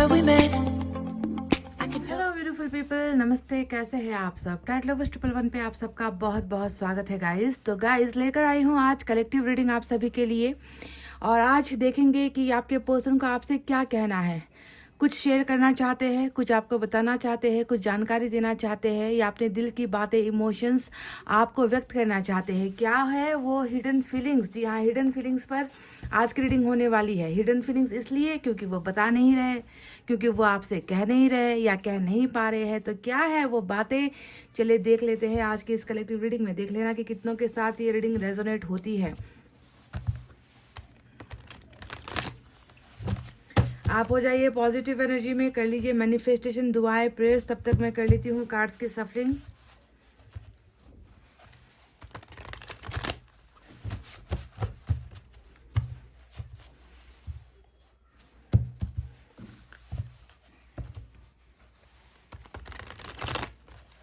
where we met. Hello beautiful people, नमस्ते। कैसे हैं आप सब? टाइट लवर्स 111 पे आप सबका बहुत बहुत स्वागत है गाइस। तो गाइस लेकर आई हूँ आज कलेक्टिव रीडिंग आप सभी के लिए। और आज देखेंगे कि आपके पर्सन को आपसे क्या कहना है। कुछ शेयर करना चाहते हैं, कुछ आपको बताना चाहते हैं, कुछ जानकारी देना चाहते हैं, या अपने दिल की बातें, इमोशंस आपको व्यक्त करना चाहते हैं। क्या है वो हिडन फीलिंग्स? जी हाँ, हिडन फीलिंग्स पर आज की रीडिंग होने वाली है। हिडन फीलिंग्स इसलिए क्योंकि वो बता नहीं रहे, क्योंकि वो आपसे कह नहीं रहे या कह नहीं पा रहे हैं। तो क्या है वो बातें, चलिए देख लेते हैं आज की इस कलेक्टिव रीडिंग में। देख लेना कि कितनों के साथ ये रीडिंग रेजोनेट होती है। आप हो जाइए पॉजिटिव एनर्जी में, कर लीजिए मैनिफेस्टेशन, दुआएं, प्रेयर्स। तब तक मैं कर लेती हूँ कार्ड्स की सफलिंग।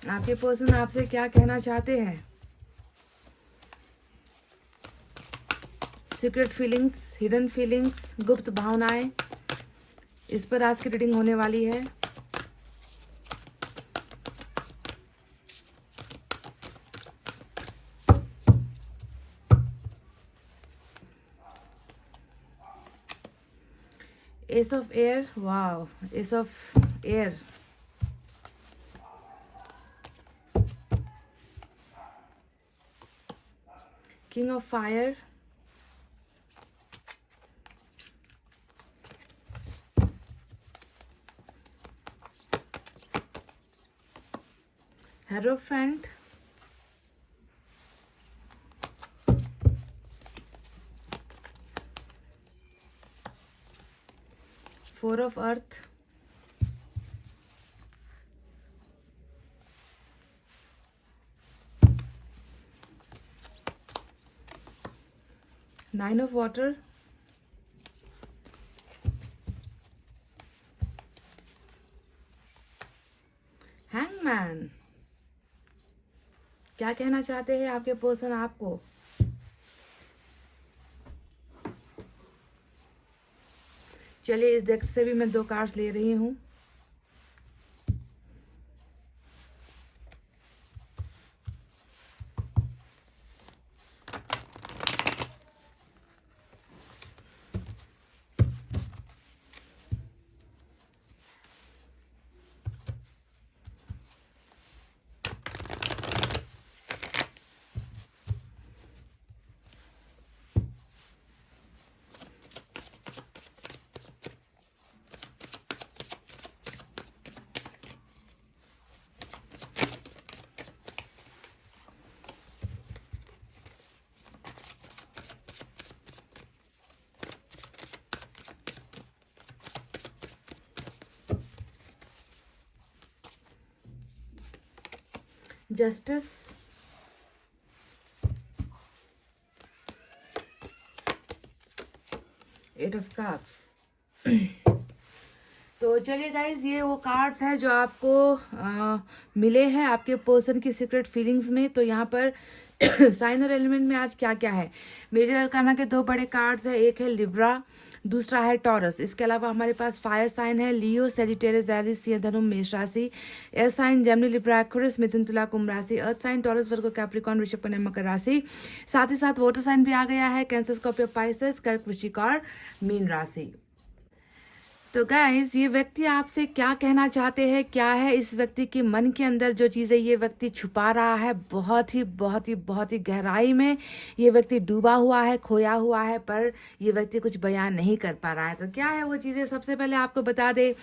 आपके पर्सन आपसे क्या कहना चाहते हैं? सीक्रेट फीलिंग्स, हिडन फीलिंग्स, गुप्त भावनाएं, इस पर आज की रीडिंग होने वाली है। S of air, wow, S of air, king of fire, hierophant, four of earth, nine of water, hangman. क्या कहना चाहते हैं आपके पर्सन आपको? चलिए इस डेक से भी मैं 2 कार्ड्स ले रही हूँ। Justice, eight of cups. तो चलिए गाइज, ये वो कार्ड्स हैं जो आपको मिले हैं आपके पर्सन की सीक्रेट फीलिंग्स में। तो यहाँ पर साइन और एलिमेंट में आज क्या क्या है? मेजर अरकाना के 2 बड़े कार्ड्स है। एक है लिब्रा, दूसरा है टॉरस। इसके अलावा हमारे पास फायर साइन है लियो, सेजिटेरियस, एरिस, सिंह, धनु, मेष राशि। Air sign Gemini, Libra, Aquarius, मिथुन, तुला, कुंभ राशि। Earth sign Taurus, Virgo, Capricorn, वृषभ, कन्या, मकर राशि। साथ ही साथ वाटर साइन भी आ गया है, कैंसर, स्कॉर्पियो, पाइसेस, कर्क, वृश्चिक और मीन राशि। तो गाइस, ये व्यक्ति आपसे क्या कहना चाहते हैं? क्या है इस व्यक्ति के मन के अंदर जो चीजें ये व्यक्ति छुपा रहा है? बहुत ही बहुत ही बहुत ही गहराई में ये व्यक्ति डूबा हुआ है, खोया हुआ है, पर ये व्यक्ति कुछ बयान नहीं कर पा रहा है। तो क्या है वो चीजें? सबसे पहले आपको बता दे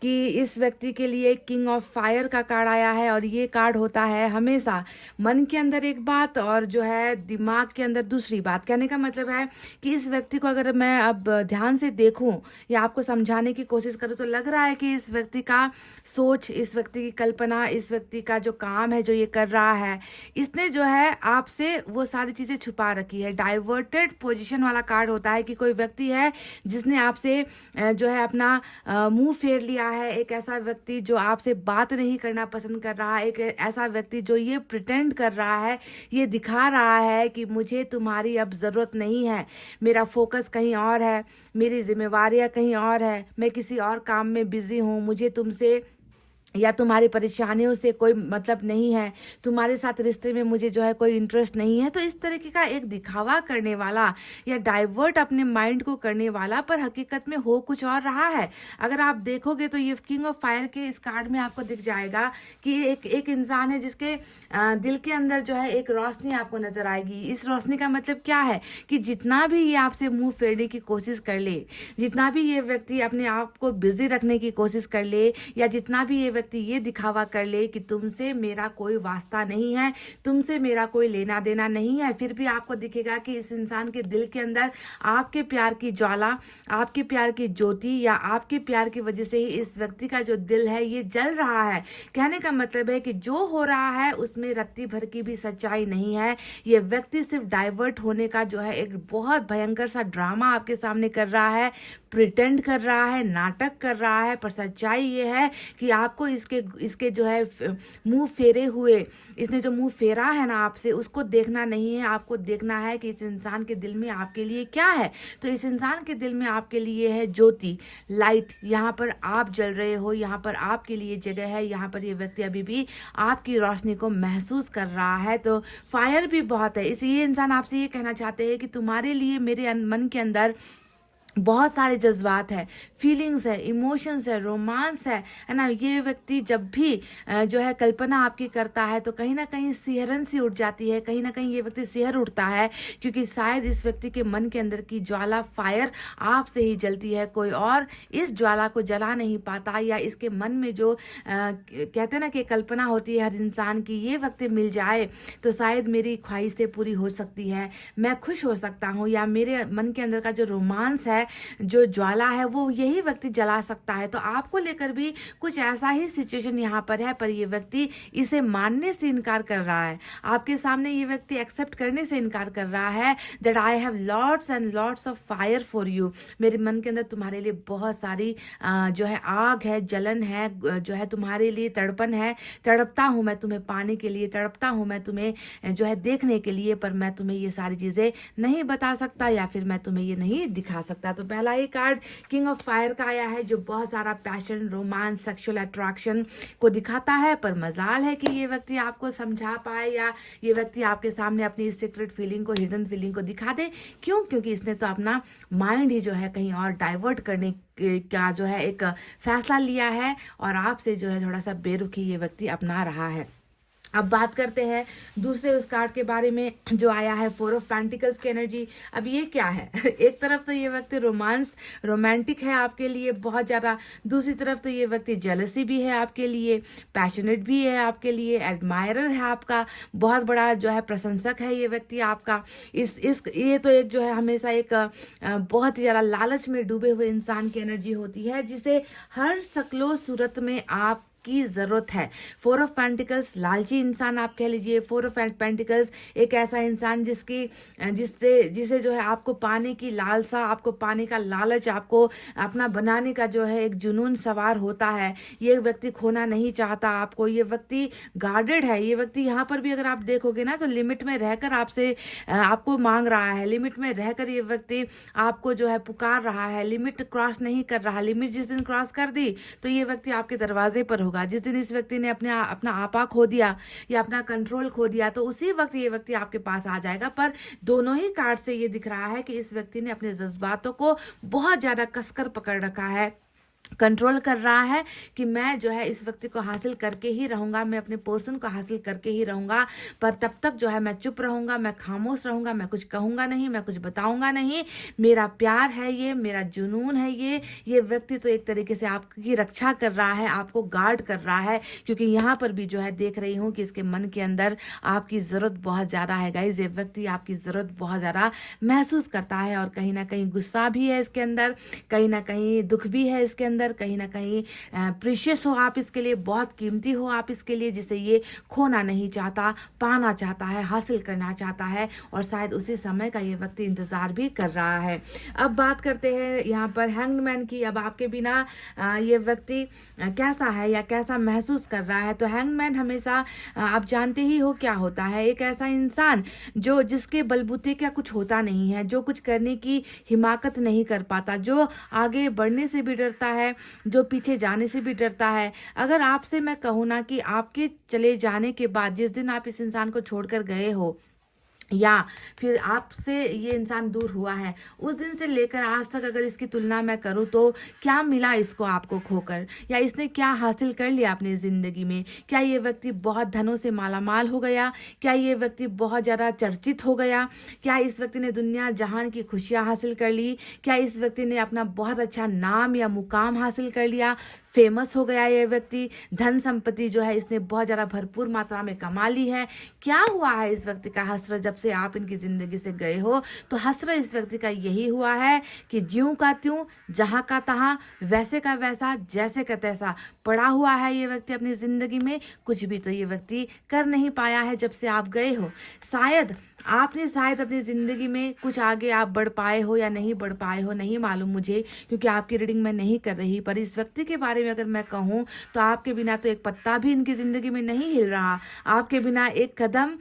कि इस व्यक्ति के लिए किंग ऑफ फायर का कार्ड आया है। और ये कार्ड होता है हमेशा मन के अंदर एक बात और जो है दिमाग के अंदर दूसरी बात। कहने का मतलब है कि इस व्यक्ति को अगर मैं अब ध्यान से देखूं या आपको समझाने की कोशिश करूं तो लग रहा है कि इस व्यक्ति का सोच, इस व्यक्ति की कल्पना, इस व्यक्ति का जो काम है, जो ये कर रहा है, इसने जो है आपसे वो सारी चीजें छुपा रखी है। डाइवर्टेड पोजीशन वाला कार्ड होता है कि कोई व्यक्ति है जिसने आपसे जो है अपना मुंह फेर लिया है। एक ऐसा व्यक्ति जो आपसे बात नहीं करना पसंद कर रहा है, एक ऐसा व्यक्ति जो ये प्रिटेंड कर रहा है, ये दिखा रहा है कि मुझे तुम्हारी अब जरूरत नहीं है, मेरा फोकस कहीं और है, मेरी जिम्मेवारियां कहीं और है, मैं मैं किसी और काम में बिजी हूँ, मुझे तुमसे या तुम्हारी परेशानियों से कोई मतलब नहीं है, तुम्हारे साथ रिश्ते में मुझे जो है कोई इंटरेस्ट नहीं है। तो इस तरीके का एक दिखावा करने वाला या डाइवर्ट अपने माइंड को करने वाला, पर हकीकत में हो कुछ और रहा है। अगर आप देखोगे तो ये किंग ऑफ फायर के इस कार्ड में आपको दिख जाएगा कि एक इंसान है जिसके दिल के अंदर जो है एक रोशनी आपको नजर आएगी। इस रोशनी का मतलब क्या है कि जितना भी ये आपसे मुंह फेरने की कोशिश कर ले, जितना भी ये व्यक्ति अपने आप को बिजी रखने की कोशिश कर ले, या जितना भी ये व्यक्ति ये दिखावा कर ले कि तुमसे मेरा कोई वास्ता नहीं है, तुमसे मेरा कोई लेना देना नहीं है, फिर भी आपको दिखेगा कि इस इंसान के दिल के अंदर आपके प्यार की ज्वाला, आपके प्यार की ज्योति, या आपके प्यार की वजह से ही इस व्यक्ति का जो दिल है ये जल रहा है। कहने का मतलब है कि जो हो रहा है उसमें रत्ती भर की भी सच्चाई नहीं है। ये व्यक्ति सिर्फ डाइवर्ट होने का जो है एक बहुत भयंकर सा ड्रामा आपके सामने कर रहा है, प्रिटेंड कर रहा है, नाटक कर रहा है। पर सच्चाई ये है कि आपको इसके जो है मुंह फेरे हुए, इसने जो मुंह फेरा है ना आपसे, उसको देखना नहीं है। आपको देखना है कि इस इंसान के दिल में आपके लिए क्या है। तो इस इंसान के दिल में आपके लिए है ज्योति, लाइट। यहाँ पर आप जल रहे हो, यहाँ पर आपके लिए जगह है, यहाँ पर ये व्यक्ति अभी भी आपकी रोशनी को महसूस कर रहा है। तो फायर भी बहुत है। इसलिए इंसान आपसे ये कहना चाहते हैं कि तुम्हारे लिए मेरे मन के अंदर बहुत सारे जज्बात है, फीलिंग्स है, इमोशंस है, रोमांस है ना। ये व्यक्ति जब भी जो है कल्पना आपकी करता है तो कहीं ना कहीं सिहरन सी उठ जाती है, कहीं ना कहीं ये व्यक्ति सिहर उठता है, क्योंकि शायद इस व्यक्ति के मन के अंदर की ज्वाला फायर आपसे ही जलती है। कोई और इस ज्वाला को जला नहीं पाता, या इसके मन में जो कहते हैं ना कि कल्पना होती है हर इंसान की, ये व्यक्ति मिल जाए तो शायद मेरी ख्वाहिशें पूरी हो सकती है, मैं खुश हो सकता हूँ, या मेरे मन के अंदर का जो रोमांस है, जो ज्वाला है, वो यही व्यक्ति जला सकता है। तो आपको लेकर भी कुछ ऐसा ही सिचुएशन यहाँ पर है, पर ये व्यक्ति इसे मानने से इनकार कर रहा है। आपके सामने ये व्यक्ति एक्सेप्ट करने से इनकार कर रहा है that I have lots and lots of fire for you. मेरे मन के अंदर तुम्हारे लिए बहुत सारी जो है आग है, जलन है, जो है तुम्हारे लिए तड़पन है। तड़पता हूं मैं तुम्हें पाने के लिए, तड़पता हूं मैं तुम्हें जो है देखने के लिए, पर मैं तुम्हें ये सारी चीजें नहीं बता सकता, या फिर मैं तुम्हें ये नहीं दिखा सकता। तो पहला ही कार्ड किंग ऑफ फायर का आया है, जो बहुत सारा पैशन, रोमांस, सेक्सुअल अट्रैक्शन को दिखाता है। पर मजाल है कि ये व्यक्ति आपको समझा पाए, या ये व्यक्ति आपके सामने अपनी सीक्रेट फीलिंग को, हिडन फीलिंग को दिखा दे। क्यों? क्योंकि इसने तो अपना माइंड ही जो है कहीं और डाइवर्ट करने का जो है एक फैसला लिया है, और आपसे जो है थोड़ा सा बेरुखी ये व्यक्ति अपना रहा है। अब बात करते हैं दूसरे उस कार्ड के बारे में जो आया है, 4 ऑफ पेंटिकल्स की एनर्जी। अब ये क्या है? एक तरफ तो ये व्यक्ति रोमांटिक है आपके लिए बहुत ज्यादा, दूसरी तरफ तो ये व्यक्ति जेलसी भी है आपके लिए, पैशनेट भी है आपके लिए, एडमायरर है आपका, बहुत बड़ा जो है प्रशंसक है ये व्यक्ति आपका। ये तो एक जो है हमेशा एक बहुत ही ज्यादा लालच में डूबे हुए इंसान की एनर्जी होती है, जिसे हर शक्लो सूरत में आप की जरूरत है। 4 ऑफ पेंटिकल्स लालची इंसान आप कह लीजिए। 4 ऑफ पेंटिकल्स एक ऐसा इंसान जिसे जो है आपको पाने की लालसा, आपको पाने का लालच, आपको अपना बनाने का जो है एक जुनून सवार होता है। ये व्यक्ति खोना नहीं चाहता आपको, ये व्यक्ति गार्डेड है। ये व्यक्ति यहाँ पर भी अगर आप देखोगे ना तो लिमिट में रहकर आपको मांग रहा है, लिमिट में रहकर ये व्यक्ति आपको जो है पुकार रहा है, लिमिट क्रॉस नहीं कर रहा। लिमिट जिस दिन क्रॉस कर दी तो ये व्यक्ति आपके दरवाजे पर होगा। जिस दिन इस व्यक्ति ने अपना आपा खो दिया या अपना कंट्रोल खो दिया, तो उसी वक्त ये व्यक्ति आपके पास आ जाएगा। पर दोनों ही कार्ड से ये दिख रहा है कि इस व्यक्ति ने अपने जज्बातों को बहुत ज्यादा कसकर पकड़ रखा है, कंट्रोल कर रहा है कि मैं जो है इस व्यक्ति को हासिल करके ही रहूंगा, मैं अपने पर्सन को हासिल करके ही रहूंगा। पर तब तक जो है मैं चुप रहूंगा, मैं खामोश रहूंगा, मैं कुछ कहूंगा नहीं, मैं कुछ बताऊंगा नहीं। मेरा प्यार है ये, मेरा जुनून है ये व्यक्ति तो एक तरीके से आपकी रक्षा कर रहा है, आपको गार्ड कर रहा है। क्योंकि यहाँ पर भी जो है देख रही हूँ कि इसके मन के अंदर आपकी जरूरत बहुत ज्यादा है गाइस। ये व्यक्ति आपकी जरूरत बहुत ज्यादा महसूस करता है, और कहीं ना कहीं गुस्सा भी है इसके अंदर, कहीं ना कहीं दुख भी है इसके अंदर, अंदर कहीं ना कहीं प्रीशियस हो आप इसके लिए, बहुत कीमती हो आप इसके लिए, जिसे ये खोना नहीं चाहता, पाना चाहता है, हासिल करना चाहता है, और शायद उसी समय का ये व्यक्ति इंतजार भी कर रहा है। अब बात करते हैं यहाँ पर हैंग्ड मैन की। अब आपके बिना ये व्यक्ति कैसा है या कैसा महसूस कर रहा है? तो हैंग्ड मैन हमेशा आप जानते ही हो क्या होता है, एक ऐसा इंसान जो जिसके बलबूते का कुछ होता नहीं है, जो कुछ करने की हिमाकत नहीं कर पाता, जो आगे बढ़ने से भी डरता है, जो पीछे जाने से भी डरता है। अगर आपसे मैं कहूँ ना कि आपके चले जाने के बाद जिस दिन आप इस इंसान को छोड़कर गए हो या फिर आपसे ये इंसान दूर हुआ है, उस दिन से लेकर आज तक अगर इसकी तुलना मैं करूँ तो क्या मिला इसको आपको खोकर, या इसने क्या हासिल कर लिया अपनी ज़िंदगी में? क्या ये व्यक्ति बहुत धनों से मालामाल हो गया? क्या ये व्यक्ति बहुत ज़्यादा चर्चित हो गया? क्या इस व्यक्ति ने दुनिया जहान की खुशियाँ हासिल कर ली? क्या इस व्यक्ति ने अपना बहुत अच्छा नाम या मुकाम हासिल कर लिया? फेमस हो गया ये व्यक्ति? धन संपत्ति जो है इसने बहुत ज़्यादा भरपूर मात्रा में कमा ली है? क्या हुआ है इस व्यक्ति का हसरत जब से आप इनकी ज़िंदगी से गए हो? तो हसरत इस व्यक्ति का यही हुआ है कि ज्यों का त्यों, जहाँ का तहाँ, वैसे का वैसा, जैसे का तैसा पड़ा हुआ है ये व्यक्ति अपनी ज़िंदगी में। कुछ भी तो ये व्यक्ति कर नहीं पाया है जब से आप गए हो। शायद अपनी ज़िंदगी में कुछ आगे आप बढ़ पाए हो या नहीं बढ़ पाए हो, नहीं मालूम मुझे, क्योंकि आपकी रीडिंग मैं नहीं कर रही। पर इस व्यक्ति के बारे में अगर मैं कहूँ तो आपके बिना तो एक पत्ता भी इनकी ज़िंदगी में नहीं हिल रहा, आपके बिना एक कदम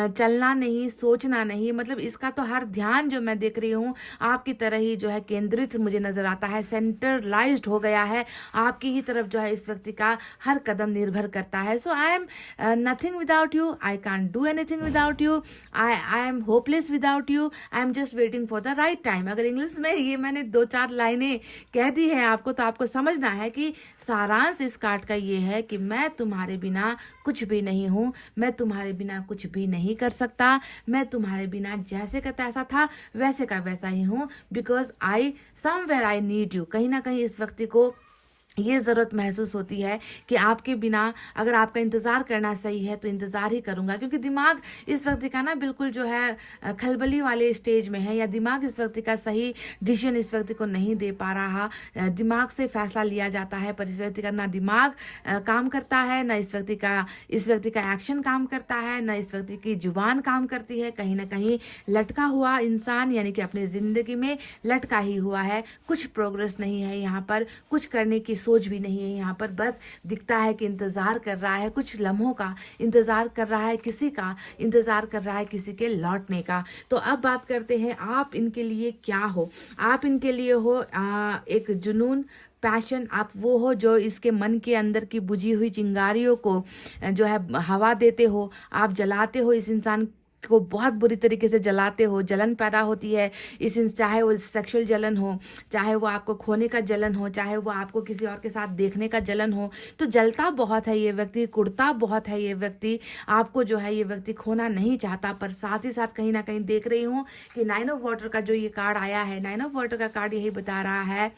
चलना नहीं, सोचना नहीं। मतलब इसका तो हर ध्यान जो मैं देख रही हूँ आपकी तरह ही जो है केंद्रित मुझे नज़र आता है, सेंट्रलाइज्ड हो गया है आपकी ही तरफ जो है इस व्यक्ति का हर कदम निर्भर करता है। So I am nothing without you, I can't do anything without you, I am hopeless without you, I am just waiting for the right time. अगर इंग्लिश में ये मैंने 2-4 लाइनें कह दी है आपको, तो आपको समझना है कि सारांश इस कार्ड का ये है कि मैं तुम्हारे बिना कुछ भी नहीं हूँ, मैं तुम्हारे बिना कुछ भी नहीं कर सकता, मैं तुम्हारे बिना जैसे का तैसा था वैसे का वैसा ही हूँ, because I somewhere I need you. कहीं ना कहीं इस व्यक्ति को ये ज़रूरत महसूस होती है कि आपके बिना अगर आपका इंतज़ार करना सही है तो इंतज़ार ही करूँगा, क्योंकि दिमाग इस व्यक्ति का ना बिल्कुल जो है खलबली वाले स्टेज में है, या दिमाग इस व्यक्ति का सही डिसीजन इस व्यक्ति को नहीं दे पा रहा। दिमाग से फैसला लिया जाता है पर इस व्यक्ति का ना दिमाग काम करता है, ना इस व्यक्ति का एक्शन काम करता है, ना इस व्यक्ति की जुबान काम करती है। कहीं ना कहीं लटका हुआ इंसान, यानी कि अपनी ज़िंदगी में लटका ही हुआ है। कुछ प्रोग्रेस नहीं है यहाँ पर, कुछ करने की सोच भी नहीं है यहाँ पर, बस दिखता है कि इंतज़ार कर रहा है कुछ लम्हों का, इंतज़ार कर रहा है किसी का, इंतज़ार कर रहा है किसी के लौटने का। तो अब बात करते हैं आप इनके लिए क्या हो। आप इनके लिए हो एक जुनून, पैशन। आप वो हो जो इसके मन के अंदर की बुझी हुई चिंगारियों को जो है हवा देते हो, आप जलाते हो, इस इंसान को बहुत बुरी तरीके से जलाते हो, जलन पैदा होती है चाहे वो सेक्सुअल जलन हो, चाहे वो आपको खोने का जलन हो, चाहे वो आपको किसी और के साथ देखने का जलन हो, तो जलता बहुत है ये व्यक्ति, कुड़ता बहुत है ये व्यक्ति, आपको जो है ये व्यक्ति खोना नहीं चाहता। पर साथ ही साथ कहीं ना कहीं देख रही हूँ कि 9 ऑफ वाटर का जो ये कार्ड आया है, 9 ऑफ वाटर का कार्ड यही बता रहा है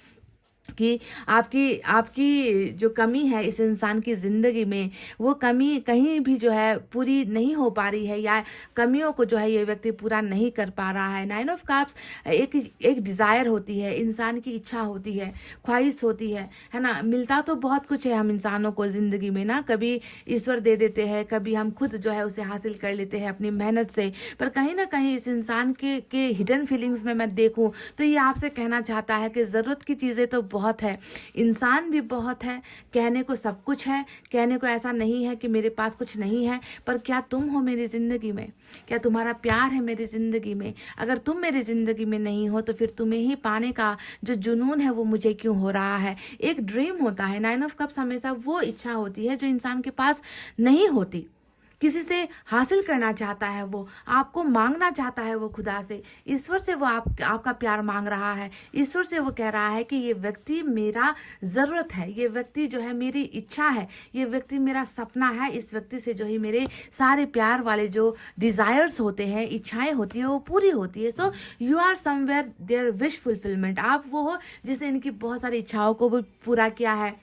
कि आपकी जो कमी है इस इंसान की ज़िंदगी में, वो कमी कहीं भी जो है पूरी नहीं हो पा रही है, या कमियों को जो है ये व्यक्ति पूरा नहीं कर पा रहा है। 9 ऑफ कप्स एक डिज़ायर होती है, इंसान की इच्छा होती है, ख्वाहिश होती है ना। मिलता तो बहुत कुछ है हम इंसानों को ज़िंदगी में ना, कभी ईश्वर दे देते हैं, कभी हम खुद जो है उसे हासिल कर लेते हैं अपनी मेहनत से। पर कहीं ना कहीं इस इंसान के हिडन फीलिंग्स में मैं देखूँ तो ये आपसे कहना चाहता है कि ज़रूरत की चीज़ें तो बहुत है, इंसान भी बहुत है, कहने को सब कुछ है, कहने को ऐसा नहीं है कि मेरे पास कुछ नहीं है। पर क्या तुम हो मेरी ज़िंदगी में? क्या तुम्हारा प्यार है मेरी ज़िंदगी में? अगर तुम मेरी ज़िंदगी में नहीं हो तो फिर तुम्हें ही पाने का जो जुनून है वो मुझे क्यों हो रहा है? एक ड्रीम होता है, 9 ऑफ कप्स हमेशा वो इच्छा होती है जो इंसान के पास नहीं होती, किसी से हासिल करना चाहता है, वो आपको मांगना चाहता है, वो खुदा से, ईश्वर से वो आपका प्यार मांग रहा है। ईश्वर से वो कह रहा है कि ये व्यक्ति मेरा ज़रूरत है, ये व्यक्ति जो है मेरी इच्छा है, ये व्यक्ति मेरा सपना है। इस व्यक्ति से जो ही मेरे सारे प्यार वाले जो डिज़ायर्स होते हैं, इच्छाएं होती है, वो पूरी होती है। So you are somewhere there wish fulfilment. आप वो हो जिसने इनकी बहुत सारी इच्छाओं को भी पूरा किया है,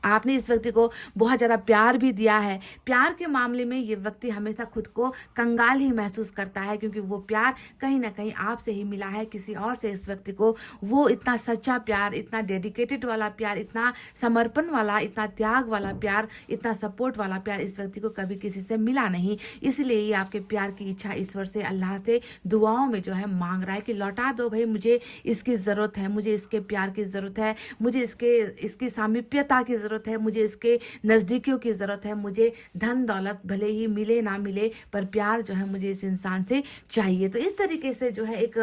आपने इस व्यक्ति को बहुत ज़्यादा प्यार भी दिया है। प्यार के मामले में ये व्यक्ति हमेशा खुद को कंगाल ही महसूस करता है, क्योंकि वो प्यार कहीं ना कहीं आपसे ही मिला है, किसी और से इस व्यक्ति को वो इतना सच्चा प्यार, इतना डेडिकेटेड वाला प्यार, इतना समर्पण वाला, इतना त्याग वाला प्यार, इतना सपोर्ट वाला प्यार इस व्यक्ति को कभी किसी से मिला नहीं। इसलिए ये आपके प्यार की इच्छा ईश्वर से, अल्लाह से दुआओं में जो है मांग रहा है कि लौटा दो भाई, मुझे इसकी ज़रूरत है, मुझे इसके प्यार की ज़रूरत है, मुझे इसकी सामीप्यता की ज़रूरत है, मुझे इसके नज़दीकियों की ज़रूरत है, मुझे धन दौलत भले ही मिले ना मिले पर प्यार जो है मुझे इस इंसान से चाहिए। तो इस तरीके से जो है एक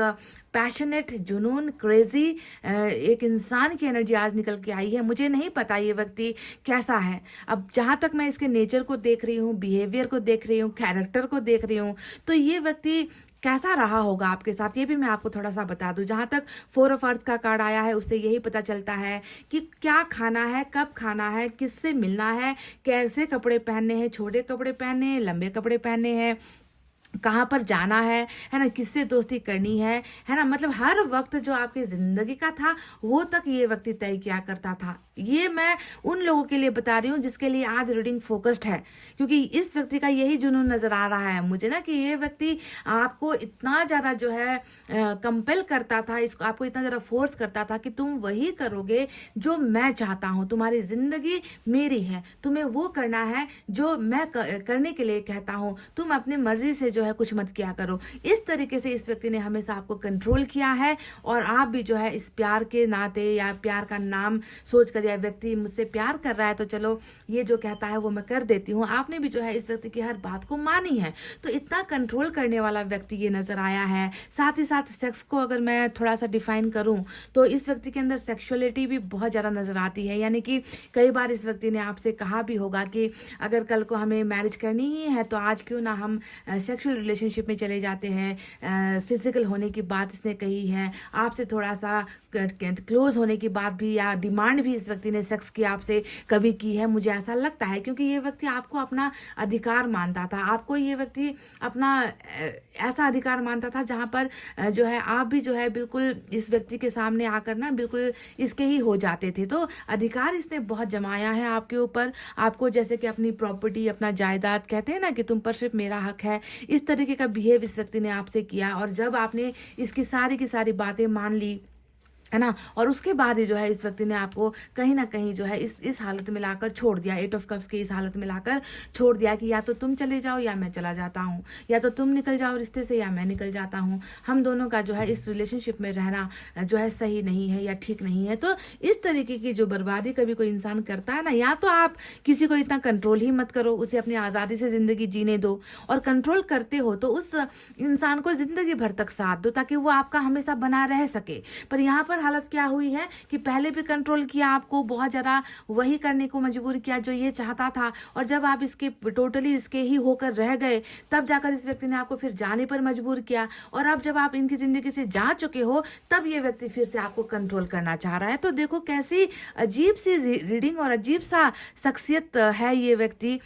पैशनेट, जुनून, क्रेजी एक इंसान की एनर्जी आज निकल के आई है। मुझे नहीं पता ये व्यक्ति कैसा है। अब जहाँ तक मैं इसके नेचर को देख रही हूँ, बिहेवियर को देख रही हूँ, कैरेक्टर को देख रही हूँ, तो ये व्यक्ति कैसा रहा होगा आपके साथ, ये भी मैं आपको थोड़ा सा बता दूं। जहाँ तक 4 ऑफ अर्थ का कार्ड आया है उससे यही पता चलता है कि क्या खाना है, कब खाना है, किससे मिलना है, कैसे कपड़े पहनने हैं, छोटे कपड़े पहनने हैं, लंबे कपड़े पहनने हैं, कहाँ पर जाना है ना, किससे दोस्ती करनी है ना। मतलब हर वक्त जो आपकी जिंदगी का था वो तक ये व्यक्ति तय किया करता था। ये मैं उन लोगों के लिए बता रही हूँ जिसके लिए आज रीडिंग फोकस्ड है, क्योंकि इस व्यक्ति का यही जुनून नजर आ रहा है मुझे ना, कि ये व्यक्ति आपको इतना ज्यादा जो है कंपेल करता था, इसको आपको इतना ज्यादा फोर्स करता था कि तुम वही करोगे जो मैं चाहता हूँ, तुम्हारी जिंदगी मेरी है, तुम्हें वो करना है जो मैं करने के लिए कहता हूँ, तुम अपनी मर्जी से जो है कुछ मत किया करो। इस तरीके से इस व्यक्ति ने हमेशा आपको कंट्रोल किया है, और आप भी जो है इस प्यार के नाते या प्यार का नाम सोच कर, या व्यक्ति मुझसे प्यार कर रहा है तो चलो ये जो कहता है वो मैं कर देती हूँ, आपने भी जो है इस व्यक्ति की हर बात को मानी है। तो इतना कंट्रोल करने वाला व्यक्ति ये नजर आया है। साथ ही साथ सेक्स को अगर मैं थोड़ा सा डिफाइन करूं तो इस व्यक्ति के अंदर सेक्सुअलिटी भी बहुत ज्यादा नजर आती है। यानी कि कई बार इस व्यक्ति ने आपसे कहा भी होगा कि अगर कल को हमें मैरिज करनी ही है तो आज क्यों ना हम सेक्सुअल रिलेशनशिप में चले जाते हैं। फिजिकल होने की बात इसने कही है, आपसे थोड़ा सा क्लोज होने की बात भी या डिमांड भी इस व्यक्ति ने सेक्स की आपसे कभी की है, मुझे ऐसा लगता है, क्योंकि ये व्यक्ति आपको अपना अधिकार मानता था। आपको ये व्यक्ति अपना ऐसा अधिकार मानता था जहां पर जो है आप भी जो है बिल्कुल इस व्यक्ति के सामने आकर ना बिल्कुल इसके ही हो जाते थे। तो अधिकार इसने बहुत जमाया है आपके ऊपर, आपको जैसे कि अपनी प्रॉपर्टी, अपना जायदाद, कहते हैं ना कि तुम पर सिर्फ मेरा हक है, इस तरीके का बिहेव इस व्यक्ति ने आपसे किया। और जब आपने इसकी सारी की सारी बातें मान ली है ना, और उसके बाद ही जो है इस व्यक्ति ने आपको कहीं ना कहीं जो है इस हालत में लाकर छोड़ दिया, 8 ऑफ कप्स की इस हालत में लाकर छोड़ दिया कि या तो तुम चले जाओ या मैं चला जाता हूँ, या तो तुम निकल जाओ रिश्ते से या मैं निकल जाता हूँ, हम दोनों का जो है इस रिलेशनशिप में रहना जो है सही नहीं है या ठीक नहीं है। तो इस तरीके की जो बर्बादी कभी कोई इंसान करता है ना, या तो आप किसी को इतना कंट्रोल ही मत करो, उसे अपनी आज़ादी से जिंदगी जीने दो, और कंट्रोल करते हो तो उस इंसान को जिंदगी भर तक साथ दो ताकि वो आपका हमेशा बना रह सके। पर यहाँ पर हालत क्या हुई है कि पहले भी कंट्रोल किया, आपको बहुत ज्यादा वही करने को मजबूर किया जो ये चाहता था, और जब आप इसके टोटली इसके ही होकर रह गए तब जाकर इस व्यक्ति ने आपको फिर जाने पर मजबूर किया, और अब जब आप इनकी जिंदगी से जा चुके हो तब ये व्यक्ति फिर से आपको कंट्रोल करना चाह रहा है। तो देखो कैसी अजीब सी रीडिंग और अजीब सा शख्सियत है ये व्यक्ति।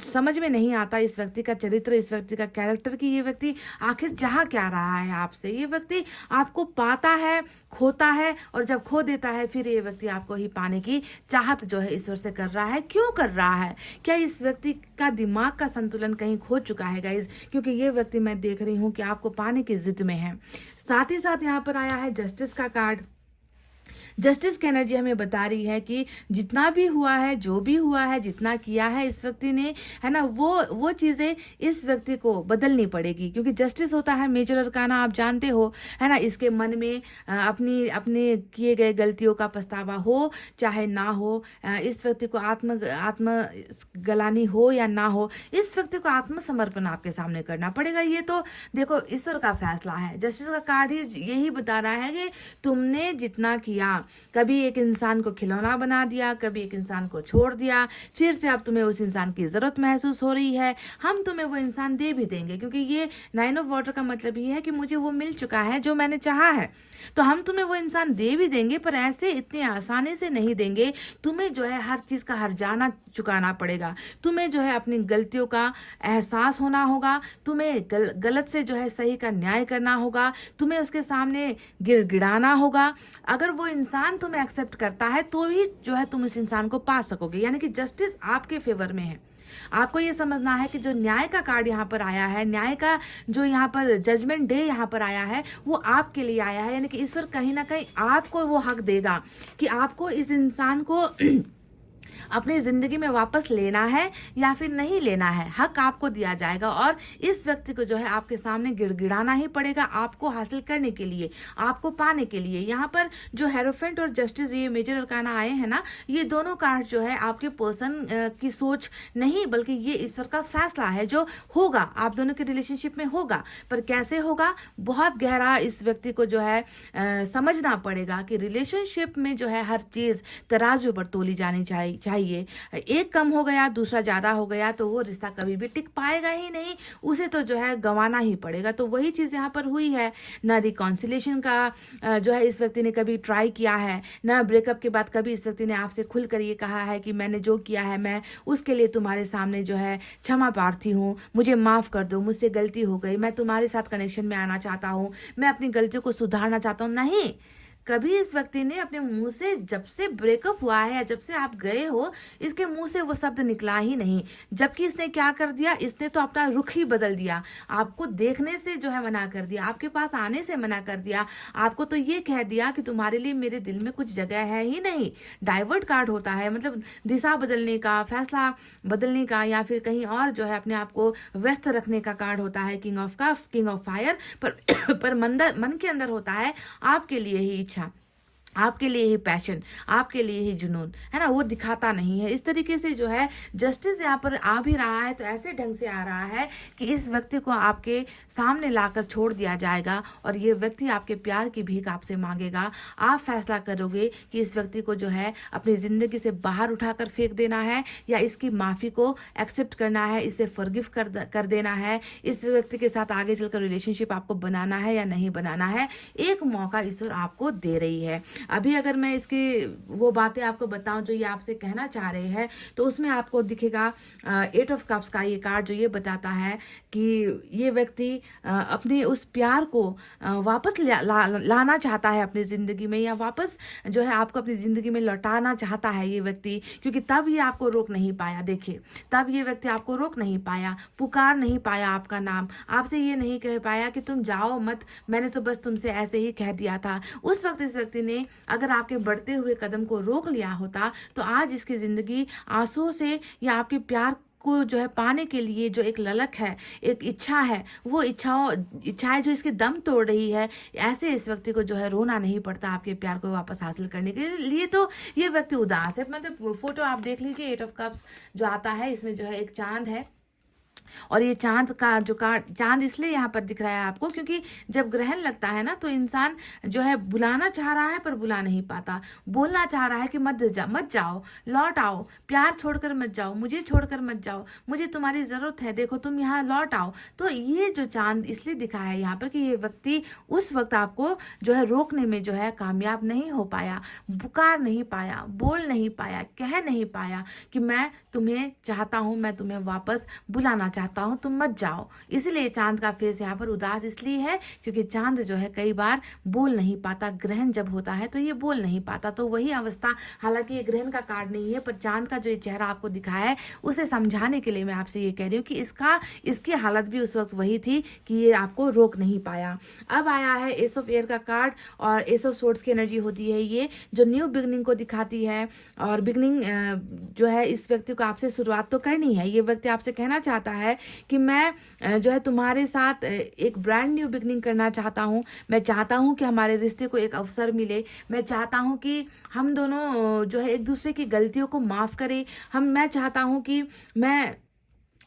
समझ में नहीं आता इस व्यक्ति का चरित्र, इस व्यक्ति का कैरेक्टर कि ये व्यक्ति आखिर चाह क्या रहा है आपसे। ये व्यक्ति आपको पाता है, खोता है, और जब खो देता है फिर ये व्यक्ति आपको ही पाने की चाहत जो है ईश्वर से कर रहा है। क्यों कर रहा है? क्या इस व्यक्ति का दिमाग का संतुलन कहीं खो चुका है गाइज? क्योंकि ये व्यक्ति मैं देख रही हूं कि आपको पाने की जिद में है। साथ ही साथ यहाँ पर आया है जस्टिस का कार्ड। जस्टिस की एनर्जी हमें बता रही है कि जितना भी हुआ है, जो भी हुआ है, जितना किया है इस व्यक्ति ने, है ना, वो चीजें इस व्यक्ति को बदलनी पड़ेगी, क्योंकि जस्टिस होता है मेजर अरकाना, आप जानते हो, है ना। इसके मन में अपने किए गए गलतियों का पछतावा हो चाहे ना हो, इस व्यक्ति को आत्म गलानी हो या ना हो, इस व्यक्ति को आत्मसमर्पण आपके सामने करना पड़ेगा। ये तो देखो ईश्वर का फैसला है। जस्टिस का कार्ड ही यही बता रहा है कि तुमने जितना किया, कभी एक इंसान को खिलौना बना दिया, कभी एक इंसान को छोड़ दिया, फिर से अब तुम्हें उस इंसान की जरूरत महसूस हो रही है, हम तुम्हें वो इंसान दे भी देंगे, क्योंकि ये 9 ऑफ वाटर का मतलब ये है कि मुझे वो मिल चुका है जो मैंने चाहा है, तो हम तुम्हें वो इंसान दे भी देंगे, पर ऐसे इतने आसानी से नहीं देंगे। तुम्हें जो है हर चीज का हर्जाना चुकाना पड़ेगा, तुम्हें जो है अपनी गलतियों का एहसास होना होगा, तुम्हें गलत से जो है सही का न्याय करना होगा, तुम्हें उसके सामने गिड़गिड़ाना होगा। अगर वो इंसान इंसान तुम्हें एक्सेप्ट करता है तो ही जो है तुम इस इंसान को पा सकोगे, यानी कि जस्टिस आपके फेवर में है। आपको ये समझना है कि जो न्याय का कार्ड यहाँ पर आया है, न्याय का जो यहाँ पर जजमेंट डे यहाँ पर आया है, वो आपके लिए आया है। यानी कि ईश्वर कहीं ना कहीं आपको वो हक देगा कि आपको इस इंसान को अपनी जिंदगी में वापस लेना है या फिर नहीं लेना है। हक आपको दिया जाएगा और इस व्यक्ति को जो है आपके सामने गिड़गिड़ाना ही पड़ेगा आपको हासिल करने के लिए, आपको पाने के लिए। यहाँ पर जो हेरोफेंट और जस्टिस, ये मेजर अरकाना आए हैं ना, ये दोनों कार्ड जो है आपके पर्सन की सोच नहीं, बल्कि ये ईश्वर का फैसला है जो होगा, आप दोनों के रिलेशनशिप में होगा। पर कैसे होगा, बहुत गहरा इस व्यक्ति को जो है समझना पड़ेगा कि रिलेशनशिप में जो है हर चीज तराजू पर तोली जानी चाहिए। एक कम हो गया, दूसरा ज्यादा हो गया तो वो रिश्ता कभी भी टिक पाएगा ही नहीं, उसे तो जो है गंवाना ही पड़ेगा। तो वही चीज यहाँ पर हुई है। ना रिकॉन्सिलेशन का जो है इस व्यक्ति ने कभी ट्राई किया है, ना ब्रेकअप के बाद कभी इस व्यक्ति ने आपसे खुलकर ये कहा है कि मैंने जो किया है मैं उसके लिए तुम्हारे सामने जो है क्षमा प्रार्थी हूँ, मुझे माफ कर दो, मुझसे गलती हो गई, मैं तुम्हारे साथ कनेक्शन में आना चाहता हूँ, मैं अपनी गलतियों को सुधारना चाहता हूँ। नहीं, कभी इस व्यक्ति ने अपने मुंह से, जब से ब्रेकअप हुआ है या जब से आप गए हो, इसके मुंह से वो शब्द निकला ही नहीं। जबकि इसने क्या कर दिया, इसने तो अपना रुख ही बदल दिया, आपको देखने से जो है मना कर दिया, आपके पास आने से मना कर दिया, आपको तो ये कह दिया कि तुम्हारे लिए मेरे दिल में कुछ जगह है ही नहीं। डाइवर्ट कार्ड होता है, मतलब दिशा बदलने का, फैसला बदलने का, या फिर कहीं और जो है अपने आप को व्यस्त रखने का कार्ड होता है। King of cup, king of fire. पर मन के अंदर होता है आपके लिए ही इच्छा, आपके लिए ही पैशन, आपके लिए ही जुनून, है ना, वो दिखाता नहीं है। इस तरीके से जो है जस्टिस यहाँ पर आ भी रहा है तो ऐसे ढंग से आ रहा है कि इस व्यक्ति को आपके सामने लाकर छोड़ दिया जाएगा और ये व्यक्ति आपके प्यार की भीख आपसे मांगेगा। आप फैसला करोगे कि इस व्यक्ति को जो है अपनी जिंदगी से बाहर उठाकर फेंक देना है या इसकी माफी को एक्सेप्ट करना है, इसे फॉरगिव कर देना है, इस व्यक्ति के साथ आगे चलकर रिलेशनशिप आपको बनाना है या नहीं बनाना है। एक मौका ईश्वर आपको दे रही है। अभी अगर मैं इसकी वो बातें आपको बताऊं जो ये आपसे कहना चाह रहे हैं, तो उसमें आपको दिखेगा 8 ऑफ कप्स का ये कार्ड जो ये बताता है कि ये व्यक्ति अपने उस प्यार को वापस लाना चाहता है अपनी जिंदगी में, या वापस जो है आपको अपनी जिंदगी में लौटाना चाहता है ये व्यक्ति, क्योंकि तब ये आपको रोक नहीं पाया। देखिए, तब ये व्यक्ति आपको रोक नहीं पाया, पुकार नहीं पाया आपका नाम, आपसे ये नहीं कह पाया कि तुम जाओ मत, मैंने तो बस तुमसे ऐसे ही कह दिया था। उस वक्त इस व्यक्ति ने अगर आपके बढ़ते हुए कदम को रोक लिया होता तो आज इसकी जिंदगी आंसुओं से या आपके प्यार को जो है पाने के लिए जो एक ललक है, एक इच्छा है, वो इच्छाएं जो इसके दम तोड़ रही है, ऐसे इस व्यक्ति को जो है रोना नहीं पड़ता आपके प्यार को वापस हासिल करने के लिए। तो ये व्यक्ति उदास है। मतलब फोटो आप देख लीजिए, 8 ऑफ कप्स जो आता है इसमें जो है एक चांद है, और ये चांद का जो चांद इसलिए यहाँ पर दिख रहा है आपको क्योंकि जब ग्रहण लगता है ना तो इंसान जो है बुलाना चाह रहा है पर बुला नहीं पाता, बोलना चाह रहा है कि मत जाओ, लौट आओ, प्यार छोड़कर मत जाओ, मुझे छोड़कर मत जाओ, मुझे तुम्हारी जरूरत है, देखो तुम यहाँ लौट आओ। तो ये जो चांद इसलिए दिखा है यहाँ पर कि ये व्यक्ति उस वक्त आपको जो है रोकने में जो है कामयाब नहीं हो पाया, पुकार नहीं पाया, बोल नहीं पाया, कह नहीं पाया कि मैं तुम्हें चाहता हूँ, मैं तुम्हें वापस बुलाना चाहता हूं, तुम मत जाओ। इसलिए चांद का फेस यहाँ पर उदास इसलिए है क्योंकि चांद जो है कई बार बोल नहीं पाता, ग्रहण जब होता है तो ये बोल नहीं पाता। तो वही अवस्था, हालांकि ये ग्रहण का कार्ड नहीं है पर चांद का जो ये चेहरा आपको दिखा है उसे समझाने के लिए मैं आपसे ये कह रही हूँ कि इसकी हालत भी उस वक्त वही थी कि ये आपको रोक नहीं पाया। अब आया है एस ऑफ एयर का कार्ड, और एस ऑफ सोर्ड्स की एनर्जी होती है ये जो न्यू बिगनिंग को दिखाती है, और बिगनिंग जो है इस व्यक्ति को आपसे शुरुआत तो करनी है। ये व्यक्ति आपसे कहना चाहता है कि मैं जो है तुम्हारे साथ एक ब्रांड न्यू बिगनिंग करना चाहता हूँ, मैं चाहता हूँ कि हमारे रिश्ते को एक अवसर मिले, मैं चाहता हूँ कि हम दोनों जो है एक दूसरे की गलतियों को माफ करें, मैं चाहता हूँ कि मैं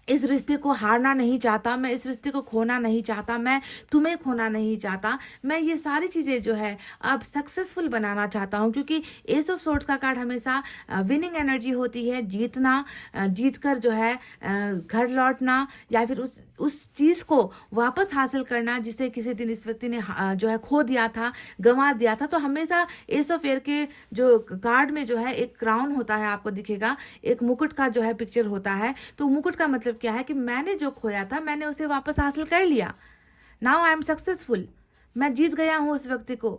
इस रिश्ते को हारना नहीं चाहता, मैं इस रिश्ते को खोना नहीं चाहता, मैं तुम्हें खोना नहीं चाहता, मैं ये सारी चीज़ें जो है अब सक्सेसफुल बनाना चाहता हूँ। क्योंकि एस ऑफ सोर्ड्स का कार्ड हमेशा विनिंग एनर्जी होती है, जीतना, जीत कर जो है घर लौटना, या फिर उस चीज़ को वापस हासिल करना जिसे किसी दिन इस व्यक्ति ने जो है खो दिया था, गंवा दिया था। तो हमेशा एस ऑफ एयर के जो कार्ड में जो है एक क्राउन होता है, आपको दिखेगा एक मुकुट का जो है पिक्चर होता है। तो मुकुट का मतलब क्या है कि मैंने जो खोया था मैंने उसे वापस हासिल कर लिया, नाउ आई एम सक्सेसफुल, मैं जीत गया हूं उस व्यक्ति को,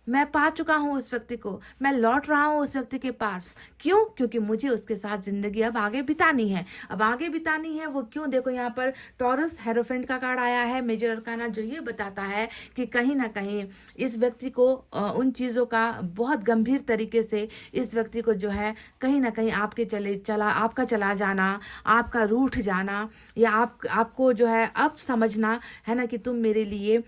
मैं पा चुका हूँ उस व्यक्ति को, मैं लौट रहा हूँ उस व्यक्ति के पास। क्यों? क्योंकि मुझे उसके साथ जिंदगी अब आगे बितानी है। अब आगे बितानी है वो क्यों? देखो यहाँ पर टॉरस हेरोफेंट का कार्ड आया है, मेजर अरकाना, जो ये बताता है कि कहीं ना कहीं इस व्यक्ति को उन चीज़ों का बहुत गंभीर तरीके से इस व्यक्ति को जो है कहीं ना कहीं आपका चला जाना, आपका रूठ जाना, या आपको जो है अब समझना है ना कि तुम मेरे लिए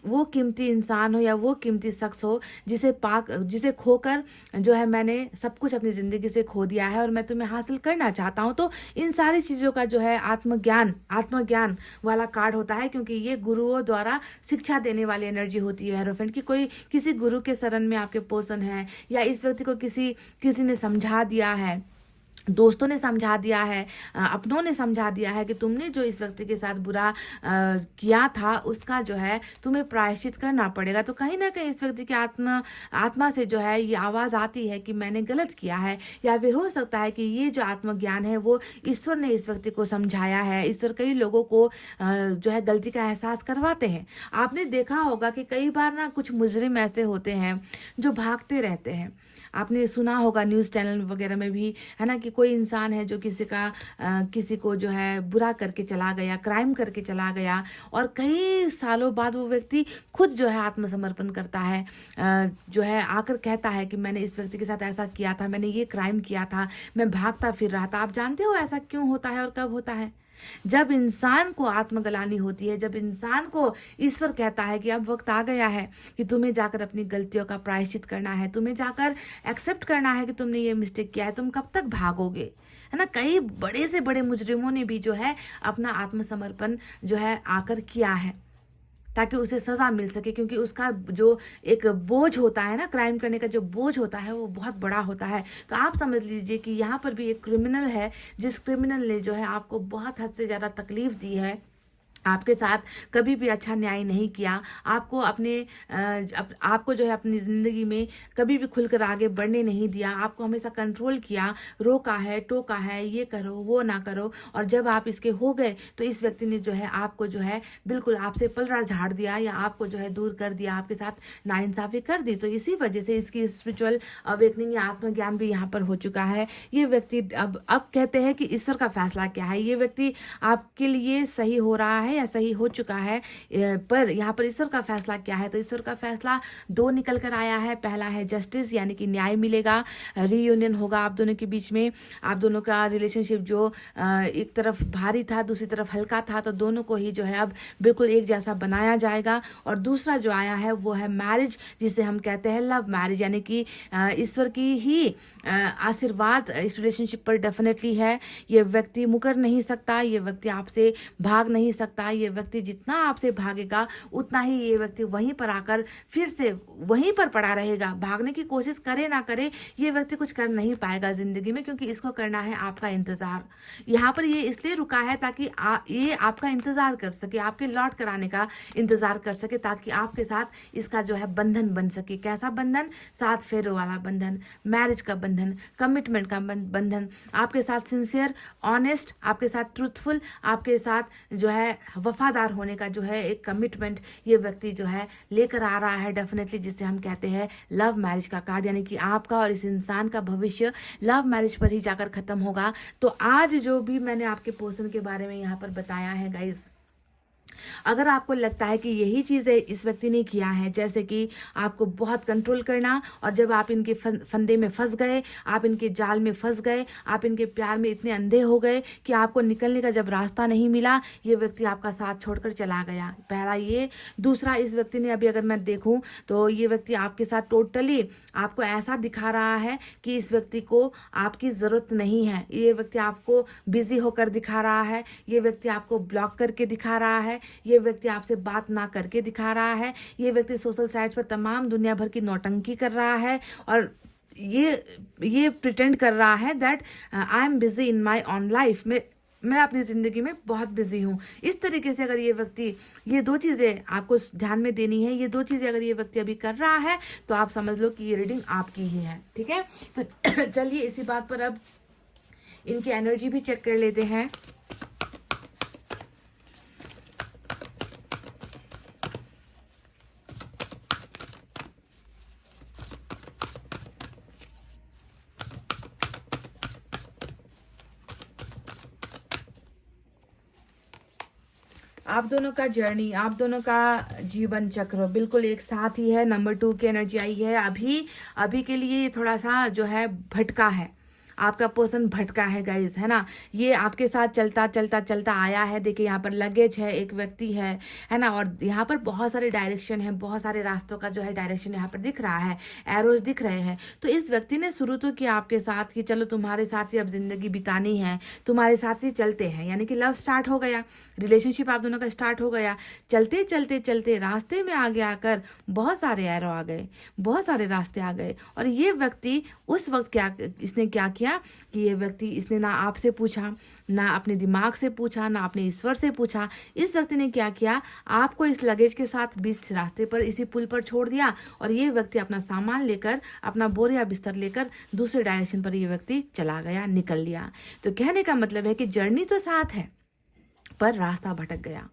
वो कीमती इंसान हो या वो कीमती शख्स हो जिसे खोकर जो है मैंने सब कुछ अपनी ज़िंदगी से खो दिया है और मैं तुम्हें हासिल करना चाहता हूँ। तो इन सारी चीज़ों का जो है आत्मज्ञान वाला कार्ड होता है, क्योंकि ये गुरुओं द्वारा शिक्षा देने वाली एनर्जी होती है हेरोफेंट की। कोई किसी गुरु के शरण में आपके पर्सन है, या इस व्यक्ति को किसी ने समझा दिया है, दोस्तों ने समझा दिया है, अपनों ने समझा दिया है कि तुमने जो इस व्यक्ति के साथ बुरा किया था उसका जो है तुम्हें प्रायश्चित करना पड़ेगा। तो कहीं ना कहीं इस व्यक्ति की आत्मा से जो है ये आवाज़ आती है कि मैंने गलत किया है, या फिर हो सकता है कि ये जो आत्मज्ञान है वो ईश्वर ने इस व्यक्ति को समझाया है। ईश्वर कई लोगों को जो है गलती का एहसास करवाते हैं। आपने देखा होगा कि कई बार ना कुछ मुजरिम ऐसे होते हैं जो भागते रहते हैं। आपने सुना होगा न्यूज़ चैनल वगैरह में भी, है ना, कि कोई इंसान है जो किसी को जो है बुरा करके चला गया, क्राइम करके चला गया, और कई सालों बाद वो व्यक्ति खुद जो है आत्मसमर्पण करता है, जो है आकर कहता है कि मैंने इस व्यक्ति के साथ ऐसा किया था, मैंने ये क्राइम किया था, मैं भागता फिर रहा था। आप जानते हो ऐसा क्यों होता है और कब होता है? जब इंसान को आत्मग्लानि होती है, जब इंसान को ईश्वर कहता है कि अब वक्त आ गया है कि तुम्हें जाकर अपनी गलतियों का प्रायश्चित करना है, तुम्हें जाकर एक्सेप्ट करना है कि तुमने ये मिस्टेक किया है, तुम कब तक भागोगे, है ना। कई बड़े से बड़े मुजरिमों ने भी जो है अपना आत्मसमर्पण जो है आकर किया है ताकि उसे सज़ा मिल सके, क्योंकि उसका जो एक बोझ होता है ना, क्राइम करने का जो बोझ होता है वो बहुत बड़ा होता है। तो आप समझ लीजिए कि यहाँ पर भी एक क्रिमिनल है, जिस क्रिमिनल ने जो है आपको बहुत हद से ज़्यादा तकलीफ दी है, आपके साथ कभी भी अच्छा न्याय नहीं किया, आपको जो है अपनी ज़िंदगी में कभी भी खुलकर आगे बढ़ने नहीं दिया, आपको हमेशा कंट्रोल किया, रोका है, टोका है, ये करो वो ना करो। और जब आप इसके हो गए तो इस व्यक्ति ने जो है आपको जो है बिल्कुल आपसे पलड़ा झाड़ दिया, या आपको जो है दूर कर दिया, आपके साथ नाइंसाफ़ी कर दी। तो इसी वजह से इसकी स्पिरिचुअल अवेकनिंग या आत्मज्ञान भी यहाँ पर हो चुका है। ये व्यक्ति अब कहते हैं कि ईश्वर का फैसला क्या है, ये व्यक्ति आपके लिए सही हो रहा है या सही हो चुका है, पर यहाँ पर ईश्वर का फैसला क्या है? तो ईश्वर का फैसला 2 निकल कर आया है। पहला है जस्टिस, यानी कि न्याय मिलेगा, रीयूनियन होगा आप दोनों के बीच में, आप दोनों का रिलेशनशिप जो एक तरफ भारी था दूसरी तरफ हल्का था, तो दोनों को ही जो है अब बिल्कुल एक जैसा बनाया जाएगा। और दूसरा जो आया है वो है मैरिज, जिसे हम कहते हैं लव मैरिज, यानी कि ईश्वर की ही आशीर्वाद इस रिलेशनशिप पर डेफिनेटली है। ये व्यक्ति मुकर नहीं सकता, ये व्यक्ति आपसे भाग नहीं सकता, ये व्यक्ति जितना आपसे भागेगा उतना ही ये व्यक्ति वहीं पर आकर फिर से वहीं पर पड़ा रहेगा। भागने की कोशिश करे ना करे ये व्यक्ति कुछ कर नहीं पाएगा जिंदगी में, क्योंकि इसको करना है आपका इंतजार। यहाँ पर ये इसलिए रुका है ताकि ये आपका इंतजार कर सके, आपके लौट कर आने का इंतजार कर सके, ताकि आपके साथ इसका जो है बंधन बन सके। कैसा बंधन? 7 फेरों वाला बंधन, मैरिज का बंधन, कमिटमेंट का बंधन, आपके साथ सिंसियर, ऑनेस्ट, आपके साथ ट्रूथफुल, आपके साथ जो है वफादार होने का जो है एक कमिटमेंट ये व्यक्ति जो है लेकर आ रहा है डेफिनेटली, जिसे हम कहते हैं लव मैरिज का कार्ड। यानी कि आपका और इस इंसान का भविष्य लव मैरिज पर ही जाकर खत्म होगा। तो आज जो भी मैंने आपके पर्सन के बारे में यहाँ पर बताया है गाइज, अगर आपको लगता है कि यही चीज़ें इस व्यक्ति ने किया है, जैसे कि आपको बहुत कंट्रोल करना, और जब आप इनके फंदे में फंस गए, आप इनके जाल में फंस गए, आप इनके प्यार में इतने अंधे हो गए कि आपको निकलने का जब रास्ता नहीं मिला, ये व्यक्ति आपका साथ छोड़कर चला गया। पहला ये। दूसरा, इस व्यक्ति ने अभी अगर मैं देखूं तो ये व्यक्ति आपके साथ टोटली आपको ऐसा दिखा रहा है कि इस व्यक्ति को आपकी ज़रूरत नहीं है। ये व्यक्ति आपको बिजी होकर दिखा रहा है, ये व्यक्ति आपको ब्लॉक करके दिखा रहा है, ये व्यक्ति आपसे बात ना करके दिखा रहा है, ये व्यक्ति सोशल साइट्स पर तमाम दुनिया भर की नौटंकी कर रहा है, और ये प्रिटेंड कर रहा है that I am busy in my on life, मैं अपनी ज़िंदगी में बहुत बिजी हूँ। इस तरीके से अगर ये व्यक्ति, ये 2 चीज़ें आपको ध्यान में देनी है, ये 2 चीज़ें अगर ये व्यक्ति अभी कर रहा है तो आप समझ लो कि ये रीडिंग आपकी ही है। ठीक है, तो चलिए इसी बात पर अब इनकी एनर्जी भी चेक कर लेते हैं। आप दोनों का जर्नी, आप दोनों का जीवन चक्र बिल्कुल एक साथ ही है। नंबर 2 की एनर्जी आई है। अभी अभी के लिए ये थोड़ा सा जो है भटका है, आपका पर्सन भटका है गाइस, है ना। ये आपके साथ चलता चलता चलता आया है। देखिए यहाँ पर लगेज है, एक व्यक्ति है ना। और यहाँ पर बहुत सारे डायरेक्शन है, बहुत सारे रास्तों का जो है डायरेक्शन यहाँ पर दिख रहा है, एरोज दिख रहे हैं। तो इस व्यक्ति ने शुरू तो किया आपके साथ कि चलो तुम्हारे साथ ही अब जिंदगी बितानी है, तुम्हारे साथ ही चलते हैं, यानी कि लव स्टार्ट हो गया, रिलेशनशिप आप दोनों का स्टार्ट हो गया। चलते चलते चलते रास्ते में आगे आकर बहुत सारे एरो आ गए, बहुत सारे रास्ते आ गए। और ये व्यक्ति उस वक्त इसने क्या किया कि ये व्यक्ति, इसने ना आपसे पूछा, ना अपने दिमाग से पूछा, ना अपने ईश्वर से पूछा। इस व्यक्ति ने क्या किया, आपको इस लगेज के साथ बीच रास्ते पर, इसी पुल पर छोड़ दिया। और ये व्यक्ति अपना सामान लेकर, अपना बोरिया बिस्तर लेकर दूसरे डायरेक्शन पर ये व्यक्ति चला गया, निकल लिया। तो कहने का मतलब है कि जर्नी तो साथ है पर रास्ता भटक गया।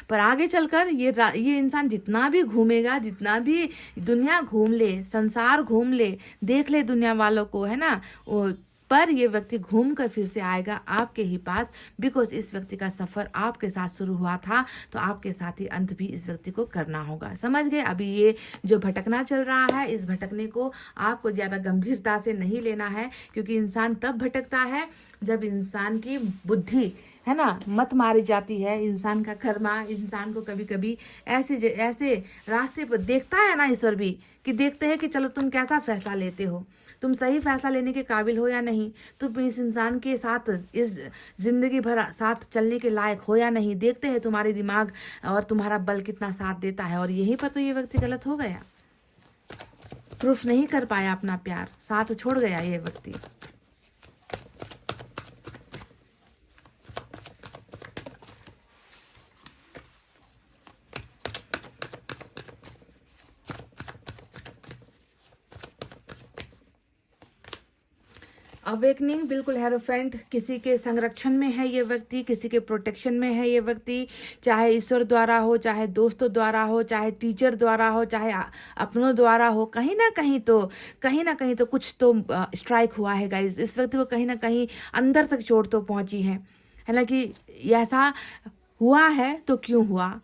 पर आगे चलकर ये इंसान जितना भी घूमेगा, जितना भी दुनिया घूम ले, संसार घूम ले, देख ले दुनिया वालों को, है ना, पर ये व्यक्ति घूम कर फिर से आएगा आपके ही पास। बिकॉज इस व्यक्ति का सफर आपके साथ शुरू हुआ था, तो आपके साथ ही अंत भी इस व्यक्ति को करना होगा। समझ गए। अभी ये जो भटकना चल रहा है, इस भटकने को आपको ज्यादा गंभीरता से नहीं लेना है, क्योंकि इंसान तब भटकता है जब इंसान की बुद्धि, है ना, मत मारी जाती है। इंसान का कर्मा इंसान को कभी कभी ऐसे रास्ते पर देखता है ना ईश्वर भी, कि देखते हैं कि चलो तुम कैसा फैसला लेते हो, तुम सही फैसला लेने के काबिल हो या नहीं, तुम इस इंसान के साथ इस जिंदगी भर साथ चलने के लायक हो या नहीं। देखते हैं तुम्हारी दिमाग और तुम्हारा बल कितना साथ देता है। और यहीं पर तो ये व्यक्ति गलत हो गया, प्रूफ नहीं कर पाया अपना प्यार, साथ छोड़ गया ये व्यक्ति। अवेकनिंग बिल्कुल हेरोफेंट, किसी के संरक्षण में है ये व्यक्ति, किसी के प्रोटेक्शन में है ये व्यक्ति, चाहे ईश्वर द्वारा हो, चाहे दोस्तों द्वारा हो, चाहे टीचर द्वारा हो, चाहे अपनों द्वारा हो। कहीं ना कहीं तो कुछ तो स्ट्राइक हुआ है गाइस। इस व्यक्ति को कहीं ना कहीं अंदर तक चोट तो पहुंची है ना, कि ऐसा हुआ है तो क्यों हुआ,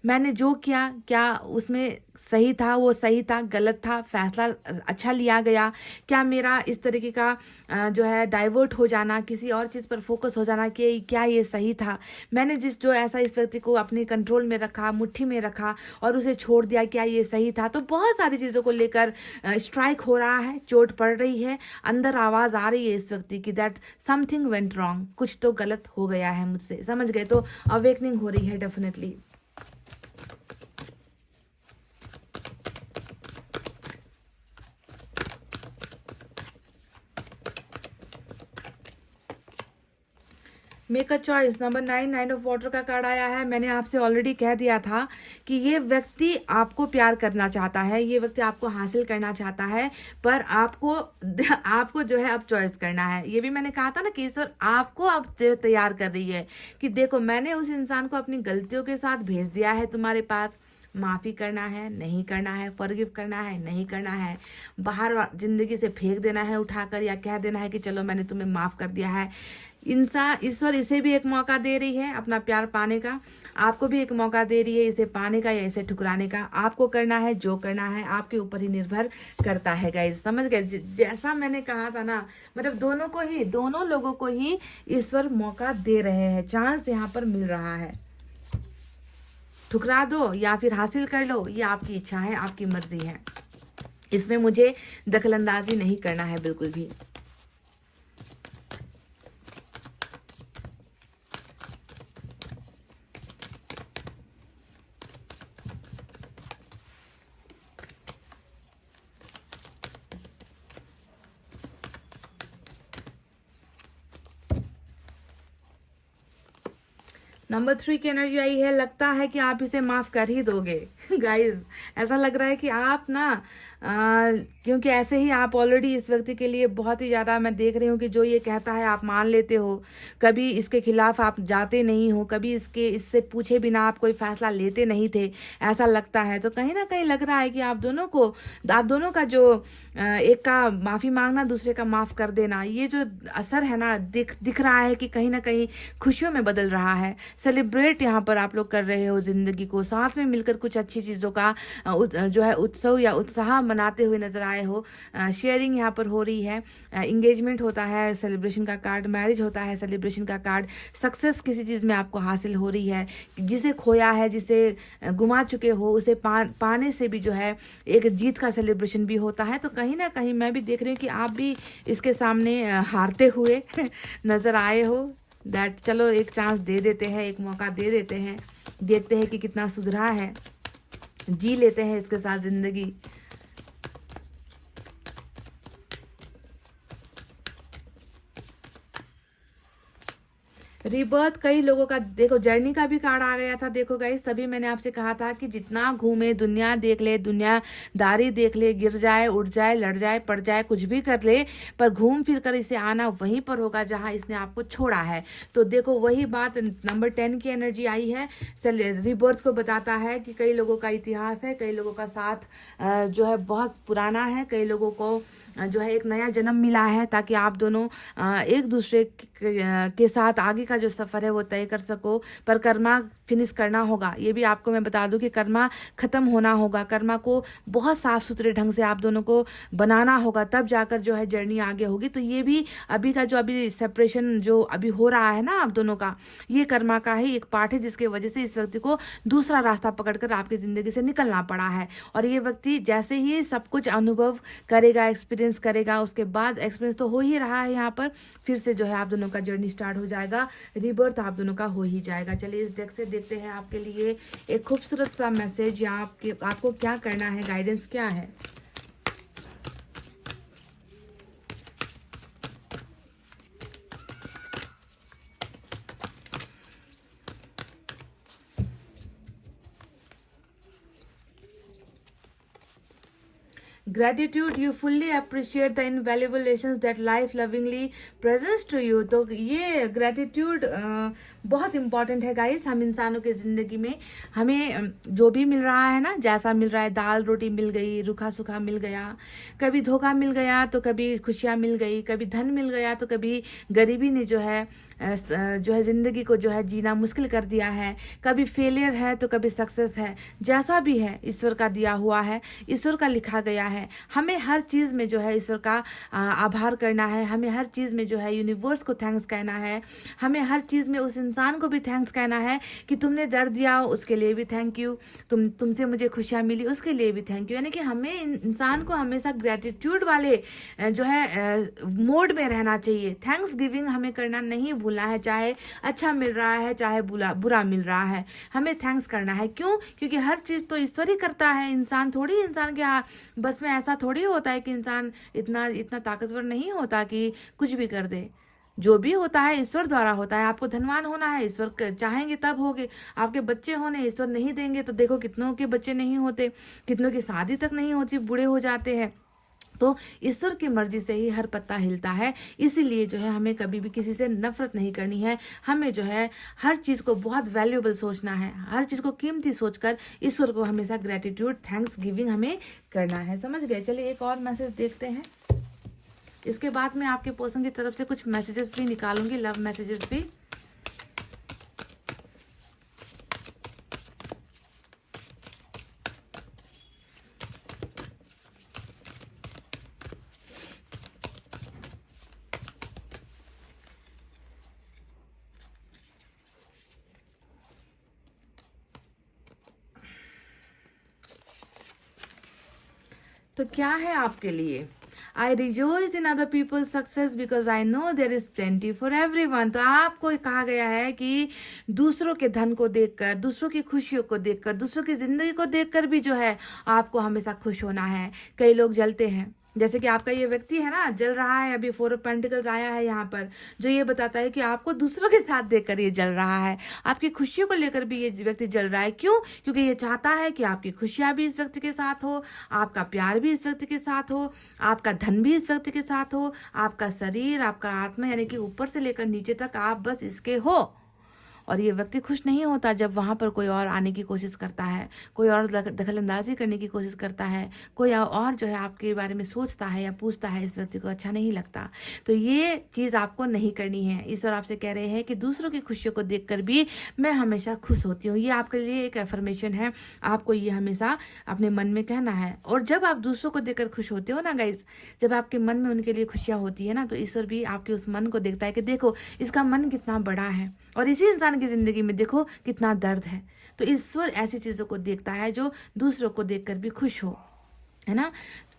मैंने जो किया क्या उसमें सही था, वो सही था, गलत था, फैसला अच्छा लिया गया, क्या मेरा इस तरीके का जो है डाइवर्ट हो जाना, किसी और चीज़ पर फोकस हो जाना, कि क्या ये सही था, मैंने जो ऐसा इस व्यक्ति को अपने कंट्रोल में रखा, मुट्ठी में रखा और उसे छोड़ दिया, क्या ये सही था। तो बहुत सारी चीज़ों को लेकर स्ट्राइक हो रहा है, चोट पड़ रही है, अंदर आवाज़ आ रही है इस व्यक्ति की, दैट समथिंग वेंट रॉन्ग, कुछ तो गलत हो गया है मुझसे। समझ गए। तो अवेकनिंग हो रही है definitely. Make a choice. Number 9, 9 of water का कार्ड आया है। मैंने आपसे ऑलरेडी कह दिया था कि ये व्यक्ति आपको प्यार करना चाहता है, ये व्यक्ति आपको हासिल करना चाहता है, पर आपको जो है अब चॉइस करना है। ये भी मैंने कहा था ना कि ईश्वर आपको अब तैयार कर रही है कि देखो मैंने उस इंसान को अपनी गलतियों के साथ भेज दिया है तुम्हारे पास, माफ़ी करना है नहीं करना है, फॉरगिव करना है नहीं करना है, बाहर जिंदगी से फेंक देना है उठाकर, या कह देना है कि चलो मैंने तुम्हें माफ़ कर दिया है। ईश्वर इसे भी एक मौका दे रही है अपना प्यार पाने का, आपको भी एक मौका दे रही है इसे पाने का या इसे ठुकराने का। आपको करना है, जो करना है आपके ऊपर ही निर्भर करता है गाइस। समझ गए। जैसा मैंने कहा था ना, मतलब दोनों लोगों को ही ईश्वर मौका दे रहे हैं, चांस यहाँ पर मिल रहा है। ठुकरा दो या फिर हासिल कर लो, ये आपकी इच्छा है, आपकी मर्जी है, इसमें मुझे दखलंदाजी नहीं करना है बिल्कुल भी। नंबर 3 की एनर्जी आई है। लगता है कि आप इसे माफ कर ही दोगे गाइस। ऐसा लग रहा है कि आप ना क्योंकि ऐसे ही आप ऑलरेडी इस व्यक्ति के लिए बहुत ही ज़्यादा, मैं देख रही हूँ कि जो ये कहता है आप मान लेते हो, कभी इसके खिलाफ आप जाते नहीं हो, कभी इससे पूछे बिना आप कोई फैसला लेते नहीं थे, ऐसा लगता है। तो कहीं ना कहीं लग रहा है कि आप दोनों का जो एक का माफ़ी मांगना, दूसरे का माफ़ कर देना, ये जो असर है ना, दिख रहा है कि कहीं ना कहीं खुशियों में बदल रहा है। सेलिब्रेट यहाँ पर आप लोग कर रहे हो ज़िंदगी को, साथ में मिलकर कुछ अच्छी चीज़ों का जो है उत्सव या उत्साह मनाते हुए नजर आए हो। शेयरिंग यहाँ पर हो रही है, इंगेजमेंट होता है सेलिब्रेशन का कार्ड, मैरिज होता है सेलिब्रेशन का कार्ड, सक्सेस किसी चीज़ में आपको हासिल हो रही है, जिसे खोया है, जिसे गुमा चुके हो, उसे पाने से भी जो है एक जीत का सेलिब्रेशन भी होता है। तो कहीं ना कहीं मैं भी देख रही हूँ कि आप भी इसके सामने हारते हुए नजर आए हो। दैट चलो एक चांस दे देते हैं, एक मौका दे देते हैं, देखते हैं कि कितना सुधरा है, जी लेते हैं इसके साथ जिंदगी। रिबर्थ कई लोगों का, देखो जर्नी का भी कार्ड आ गया था। देखो गाइस, तभी मैंने आपसे कहा था कि जितना घूमे, दुनिया देख ले, दुनियादारी देख ले, गिर जाए, उठ जाए, लड़ जाए, पड़ जाए, कुछ भी कर ले, पर घूम फिर कर इसे आना वहीं पर होगा जहां इसने आपको छोड़ा है। तो देखो वही बात, नंबर 10 की एनर्जी आई है, रिबर्थ को बताता है कि कई लोगों का इतिहास है, कई लोगों का साथ जो है बहुत पुराना है, कई लोगों को जो है एक नया जन्म मिला है, ताकि आप दोनों एक दूसरे के साथ आगे का जो सफ़र है वो तय कर सको। पर कर्मा फिनिश करना होगा, ये भी आपको मैं बता दूं कि कर्मा ख़त्म होना होगा, कर्मा को बहुत साफ सुथरे ढंग से आप दोनों को बनाना होगा, तब जाकर जो है जर्नी आगे होगी। तो ये भी अभी का जो अभी सेपरेशन जो अभी हो रहा है ना आप दोनों का, ये कर्मा का ही एक पार्ट है, जिसके वजह से इस व्यक्ति को दूसरा रास्ता पकड़कर आपकी ज़िंदगी से निकलना पड़ा है। और ये व्यक्ति जैसे ही सब कुछ अनुभव करेगा, एक्सपीरियंस करेगा, उसके बाद एक्सपीरियंस तो हो ही रहा है यहाँ पर, फिर से जो है आप दोनों का जर्नी स्टार्ट हो जाएगा, रिबर्थ आप दोनों का हो ही जाएगा। चलिए इस डेक से देखते हैं आपके लिए एक खूबसूरत सा मैसेज, या आपको क्या करना है, गाइडेंस क्या है। Gratitude, you fully appreciate the invaluable lessons that life lovingly presents to you. तो ये ग्रेटिट्यूड बहुत इंपॉर्टेंट है गाइस। हम इंसानों की ज़िंदगी में हमें जो भी मिल रहा है ना, जैसा मिल रहा है, दाल रोटी मिल गई, रूखा सूखा मिल गया, कभी धोखा मिल गया तो कभी खुशियाँ मिल गई, कभी धन मिल गया तो कभी गरीबी ने जो है ज़िंदगी को जो है जीना मुश्किल कर दिया है, कभी फेलियर है तो कभी सक्सेस है, जैसा भी है ईश्वर का दिया हुआ है, ईश्वर का लिखा गया है। हमें हर चीज़ में जो है ईश्वर का आभार करना है, हमें हर चीज़ में जो है यूनिवर्स को थैंक्स कहना है, हमें हर चीज़ में उस इंसान को भी थैंक्स कहना है कि तुमने दर्द दिया उसके लिए भी थैंक यू, तुमसे मुझे खुशियाँ मिली उसके लिए भी थैंक यू। यानी कि हमें इंसान को हमेशा ग्रेटिट्यूड वाले जो है मोड में रहना चाहिए। थैंक्स गिविंग हमें करना नहीं भूलना है, चाहे अच्छा मिल रहा है चाहे बुरा मिल रहा है, हमें थैंक्स करना है। क्यों? क्योंकि हर चीज़ तो ईश्वर ही करता है, इंसान थोड़ी, इंसान के बस में ऐसा थोड़ी होता है कि इंसान इतना ताकतवर नहीं होता कि कुछ भी कर दे। जो भी होता है ईश्वर द्वारा होता है। आपको धनवान होना है, ईश्वर चाहेंगे तब होगे। आपके बच्चे होने, ईश्वर नहीं देंगे तो देखो कितनों के बच्चे नहीं होते, कितनों की शादी तक नहीं होती, बूढ़े हो जाते हैं। तो ईश्वर की मर्जी से ही हर पत्ता हिलता है। इसीलिए जो है हमें कभी भी किसी से नफरत नहीं करनी है, हमें जो है हर चीज़ को बहुत वैल्यूएबल सोचना है, हर चीज़ को कीमती सोचकर ईश्वर को हमेशा ग्रेटिट्यूड, थैंक्स गिविंग हमें करना है। समझ गए? चलिए एक और मैसेज देखते हैं, इसके बाद मैं आपके पर्सन की तरफ से कुछ मैसेजेस भी निकालूंगी, लव मैसेजेस भी। तो क्या है आपके लिए? I rejoice in other people success because I know there is plenty for everyone. तो आपको कहा गया है कि दूसरों के धन को देखकर, दूसरों की खुशियों को देखकर, दूसरों की जिंदगी को देखकर भी जो है आपको हमेशा खुश होना है। कई लोग जलते हैं, जैसे कि आपका ये व्यक्ति है ना, जल रहा है, अभी 4 ऑफ पेंटिकल्स आया है यहाँ पर, जो ये बताता है कि आपको दूसरों के साथ देखकर ये जल रहा है, आपकी खुशियों को लेकर भी ये व्यक्ति जल रहा है। क्यों? क्योंकि ये चाहता है कि आपकी खुशियां भी इस व्यक्ति के साथ हो, आपका प्यार भी इस व्यक्ति के साथ हो, आपका धन भी इस व्यक्ति के साथ हो, आपका शरीर, आपका आत्मा, यानी कि ऊपर से लेकर नीचे तक आप बस इसके हो। और ये व्यक्ति खुश नहीं होता जब वहां पर कोई और आने की कोशिश करता है, कोई और दखलंदाजी करने की कोशिश करता है, कोई और जो है आपके बारे में सोचता है या पूछता है, इस व्यक्ति को अच्छा नहीं लगता। तो ये चीज़ आपको नहीं करनी है। ईश्वर आपसे कह रहे हैं कि दूसरों की खुशियों को देखकर भी मैं हमेशा खुश होती हूँ। ये आपके लिए एक एफर्मेशन है, आपको ये हमेशा अपने मन में कहना है। और जब आप दूसरों को देखकर खुश होते हो ना गाइस, जब आपके मन में उनके लिए खुशियाँ होती है ना, तो ईश्वर भी आपके उस मन को देखता है कि देखो इसका मन कितना बड़ा है और इसी इंसान की जिंदगी में देखो कितना दर्द है। तो ईश्वर ऐसी चीजों को देखता है जो दूसरों को देखकर भी खुश हो, है ना।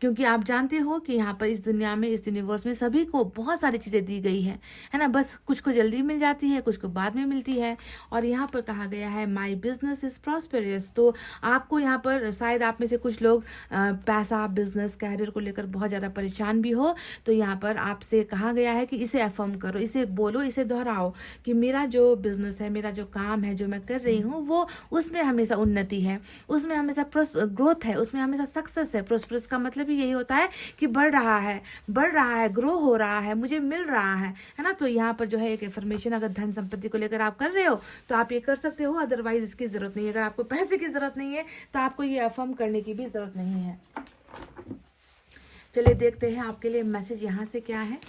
क्योंकि आप जानते हो कि यहाँ पर इस दुनिया में, इस यूनिवर्स में सभी को बहुत सारी चीज़ें दी गई है ना। बस कुछ को जल्दी मिल जाती है, कुछ को बाद में मिलती है। और यहाँ पर कहा गया है माई बिजनेस इज प्रॉस्पेरियस। तो आपको यहाँ पर शायद आप में से कुछ लोग पैसा, बिजनेस, कैरियर को लेकर बहुत ज़्यादा परेशान भी हो। तो यहाँ पर आपसे कहा गया है कि इसे अफर्म करो, इसे बोलो, इसे दोहराओ कि मेरा जो बिजनेस है, मेरा जो काम है, जो मैं कर रही हूँ, वो उसमें हमेशा उन्नति है, उसमें हमेशा ग्रोथ है, उसमें हमेशा सक्सेस है। प्रोस्परस का मतलब यही होता है कि बढ़ रहा है, ग्रो हो रहा है, मुझे मिल रहा है ना। तो यहाँ पर जो है एक इन्फॉर्मेशन, अगर धन संपत्ति को लेकर आप कर रहे हो तो आप ये कर सकते हो, अदरवाइज इसकी जरूरत नहीं है। अगर आपको पैसे की जरूरत नहीं है तो आपको ये अफर्म करने की भी जरूरत नहीं है। चलिए देखते हैं आपके लिए मैसेज यहाँ से क्या है।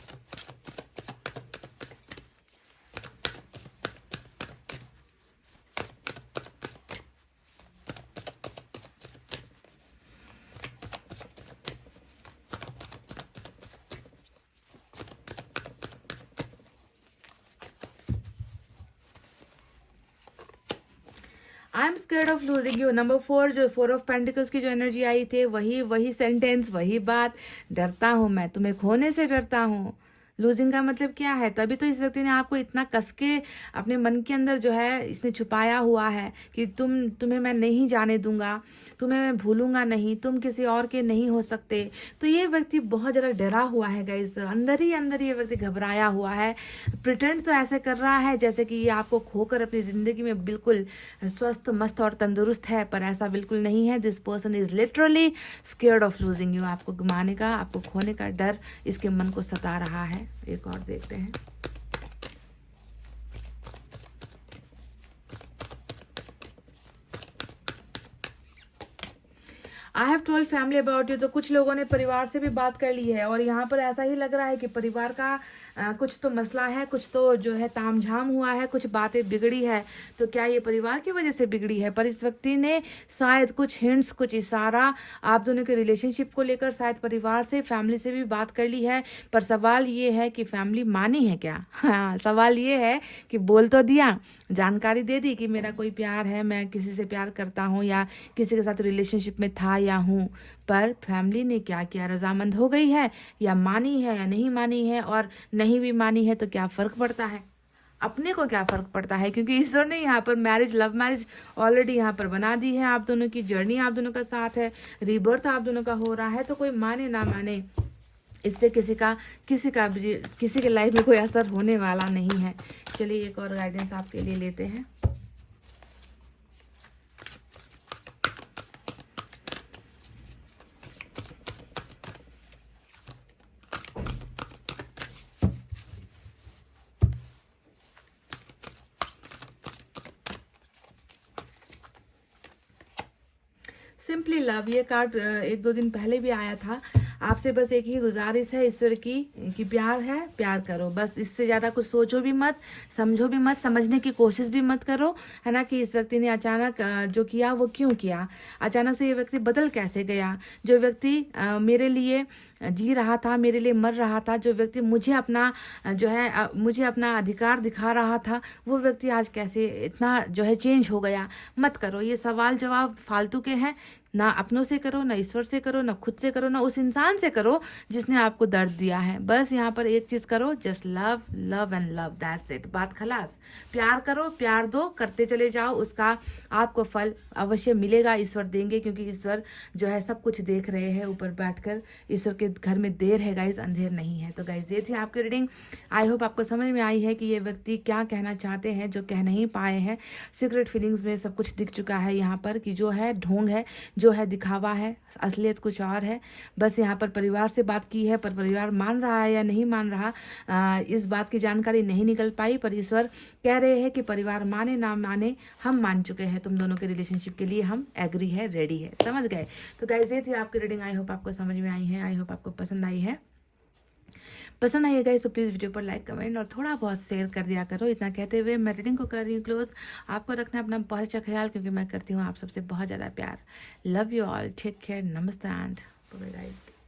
I am scared of losing you. Number 4, जो 4 ऑफ पेंटिकल्स की जो एनर्जी आई थी, वही सेंटेंस, वही बात, डरता हूं मैं, तुम्हें खोने से डरता हूं। लूजिंग का मतलब क्या है? तभी तो इस व्यक्ति ने आपको इतना कस के अपने मन के अंदर जो है इसने छुपाया हुआ है कि तुम्हें मैं नहीं जाने दूंगा, तुम्हें मैं भूलूंगा नहीं, तुम किसी और के नहीं हो सकते। तो ये व्यक्ति बहुत ज़्यादा डरा हुआ है गाइस, अंदर ही अंदर ये व्यक्ति घबराया हुआ है। प्रिटेंड तो ऐसे कर रहा है जैसे कि ये आपको खोकर अपनी ज़िंदगी में बिल्कुल स्वस्थ, मस्त और तंदुरुस्त है, पर ऐसा बिल्कुल नहीं है। This person is literally scared of losing you. आपको गंवाने का, आपको खोने का डर इसके मन को सता रहा है। एक और देखते हैं। I have told family about you. तो कुछ लोगों ने परिवार से भी बात कर ली है और यहाँ पर ऐसा ही लग रहा है कि परिवार का कुछ तो मसला है, कुछ तो जो है तामझाम हुआ है, कुछ बातें बिगड़ी है। तो क्या ये परिवार की वजह से बिगड़ी है? पर इस व्यक्ति ने शायद कुछ हिंट्स, कुछ इशारा आप दोनों के रिलेशनशिप को लेकर शायद परिवार से, फैमिली से भी बात कर ली है। पर सवाल ये है कि फैमिली मानी है क्या? हाँ, सवाल ये है कि बोल तो दिया, जानकारी दे दी कि मेरा कोई प्यार है, मैं किसी से प्यार करता हूँ या किसी के साथ रिलेशनशिप में था या हूँ, पर फैमिली ने क्या किया? रजामंद हो गई है या मानी है या नहीं मानी है? और नहीं भी मानी है तो क्या फर्क पड़ता है? अपने को क्या फर्क पड़ता है? क्योंकि ईश्वर ने यहाँ पर मैरिज, लव मैरिज ऑलरेडी यहाँ पर बना दी है। आप दोनों की जर्नी आप दोनों का साथ है, रीबर्थ आप दोनों का हो रहा है। तो कोई माने ना माने, इससे किसी के लाइफ में कोई असर होने वाला नहीं है। चलिए एक और गाइडेंस आपके लिए लेते हैं। सिंपली लव, ये कार्ड 1-2 दिन पहले भी आया था। आपसे बस एक ही गुजारिश है ईश्वर की कि प्यार है, प्यार करो, बस इससे ज्यादा कुछ सोचो भी मत, समझो भी मत, समझने की कोशिश भी मत करो, है ना। कि इस व्यक्ति ने अचानक जो किया वो क्यों किया, अचानक से ये व्यक्ति बदल कैसे गया। जो व्यक्ति मेरे लिए जी रहा था, मेरे लिए मर रहा था, जो व्यक्ति मुझे अपना मुझे अपना अधिकार दिखा रहा था, वो व्यक्ति आज कैसे इतना जो है चेंज हो गया। मत करो, ये सवाल जवाब फालतू के हैं। ना अपनों से करो, ना ईश्वर से करो, ना खुद से करो, ना उस इंसान से करो जिसने आपको दर्द दिया है। बस यहाँ पर एक चीज करो, just love, love and love, that's it, बात खलास। प्यार करो, प्यार दो, करते चले जाओ, उसका आपको फल अवश्य मिलेगा, ईश्वर देंगे, क्योंकि ईश्वर जो है सब कुछ देख रहे हैं ऊपर बैठकर। ईश्वर के घर में देर है गाइज, अंधेर नहीं है। तो गाइज ये थी आपकी रीडिंग। आई होप आपको समझ में आई है कि ये व्यक्ति क्या कहना चाहते हैं, जो कह नहीं पाए हैं। सीक्रेट फीलिंग्स में सब कुछ दिख चुका है यहाँ पर, कि जो है ढोंग है, जो है दिखावा है, असलियत कुछ और है। बस यहाँ पर परिवार से बात की है, पर परिवार मान रहा है या नहीं मान रहा, इस बात की जानकारी नहीं निकल पाई। पर ईश्वर कह रहे हैं कि परिवार माने ना माने, हम मान चुके हैं, तुम दोनों के रिलेशनशिप के लिए हम एग्री है, रेडी है। समझ गए? तो गाइस ये थी आपकी रीडिंग। आई होप आपको समझ में आई है, आई होप आपको पसंद आई है। पसंद आई है गाइस तो प्लीज़ वीडियो पर लाइक, कमेंट और थोड़ा बहुत शेयर कर दिया करो। इतना कहते हुए मैं रीडिंग को कर रही हूँ क्लोज। आपको रखना है अपना बहुत अच्छा ख्याल, क्योंकि मैं करती हूँ आप सबसे बहुत ज़्यादा प्यार। Love you all, take care, नमस्ते एंड बाय गाइस।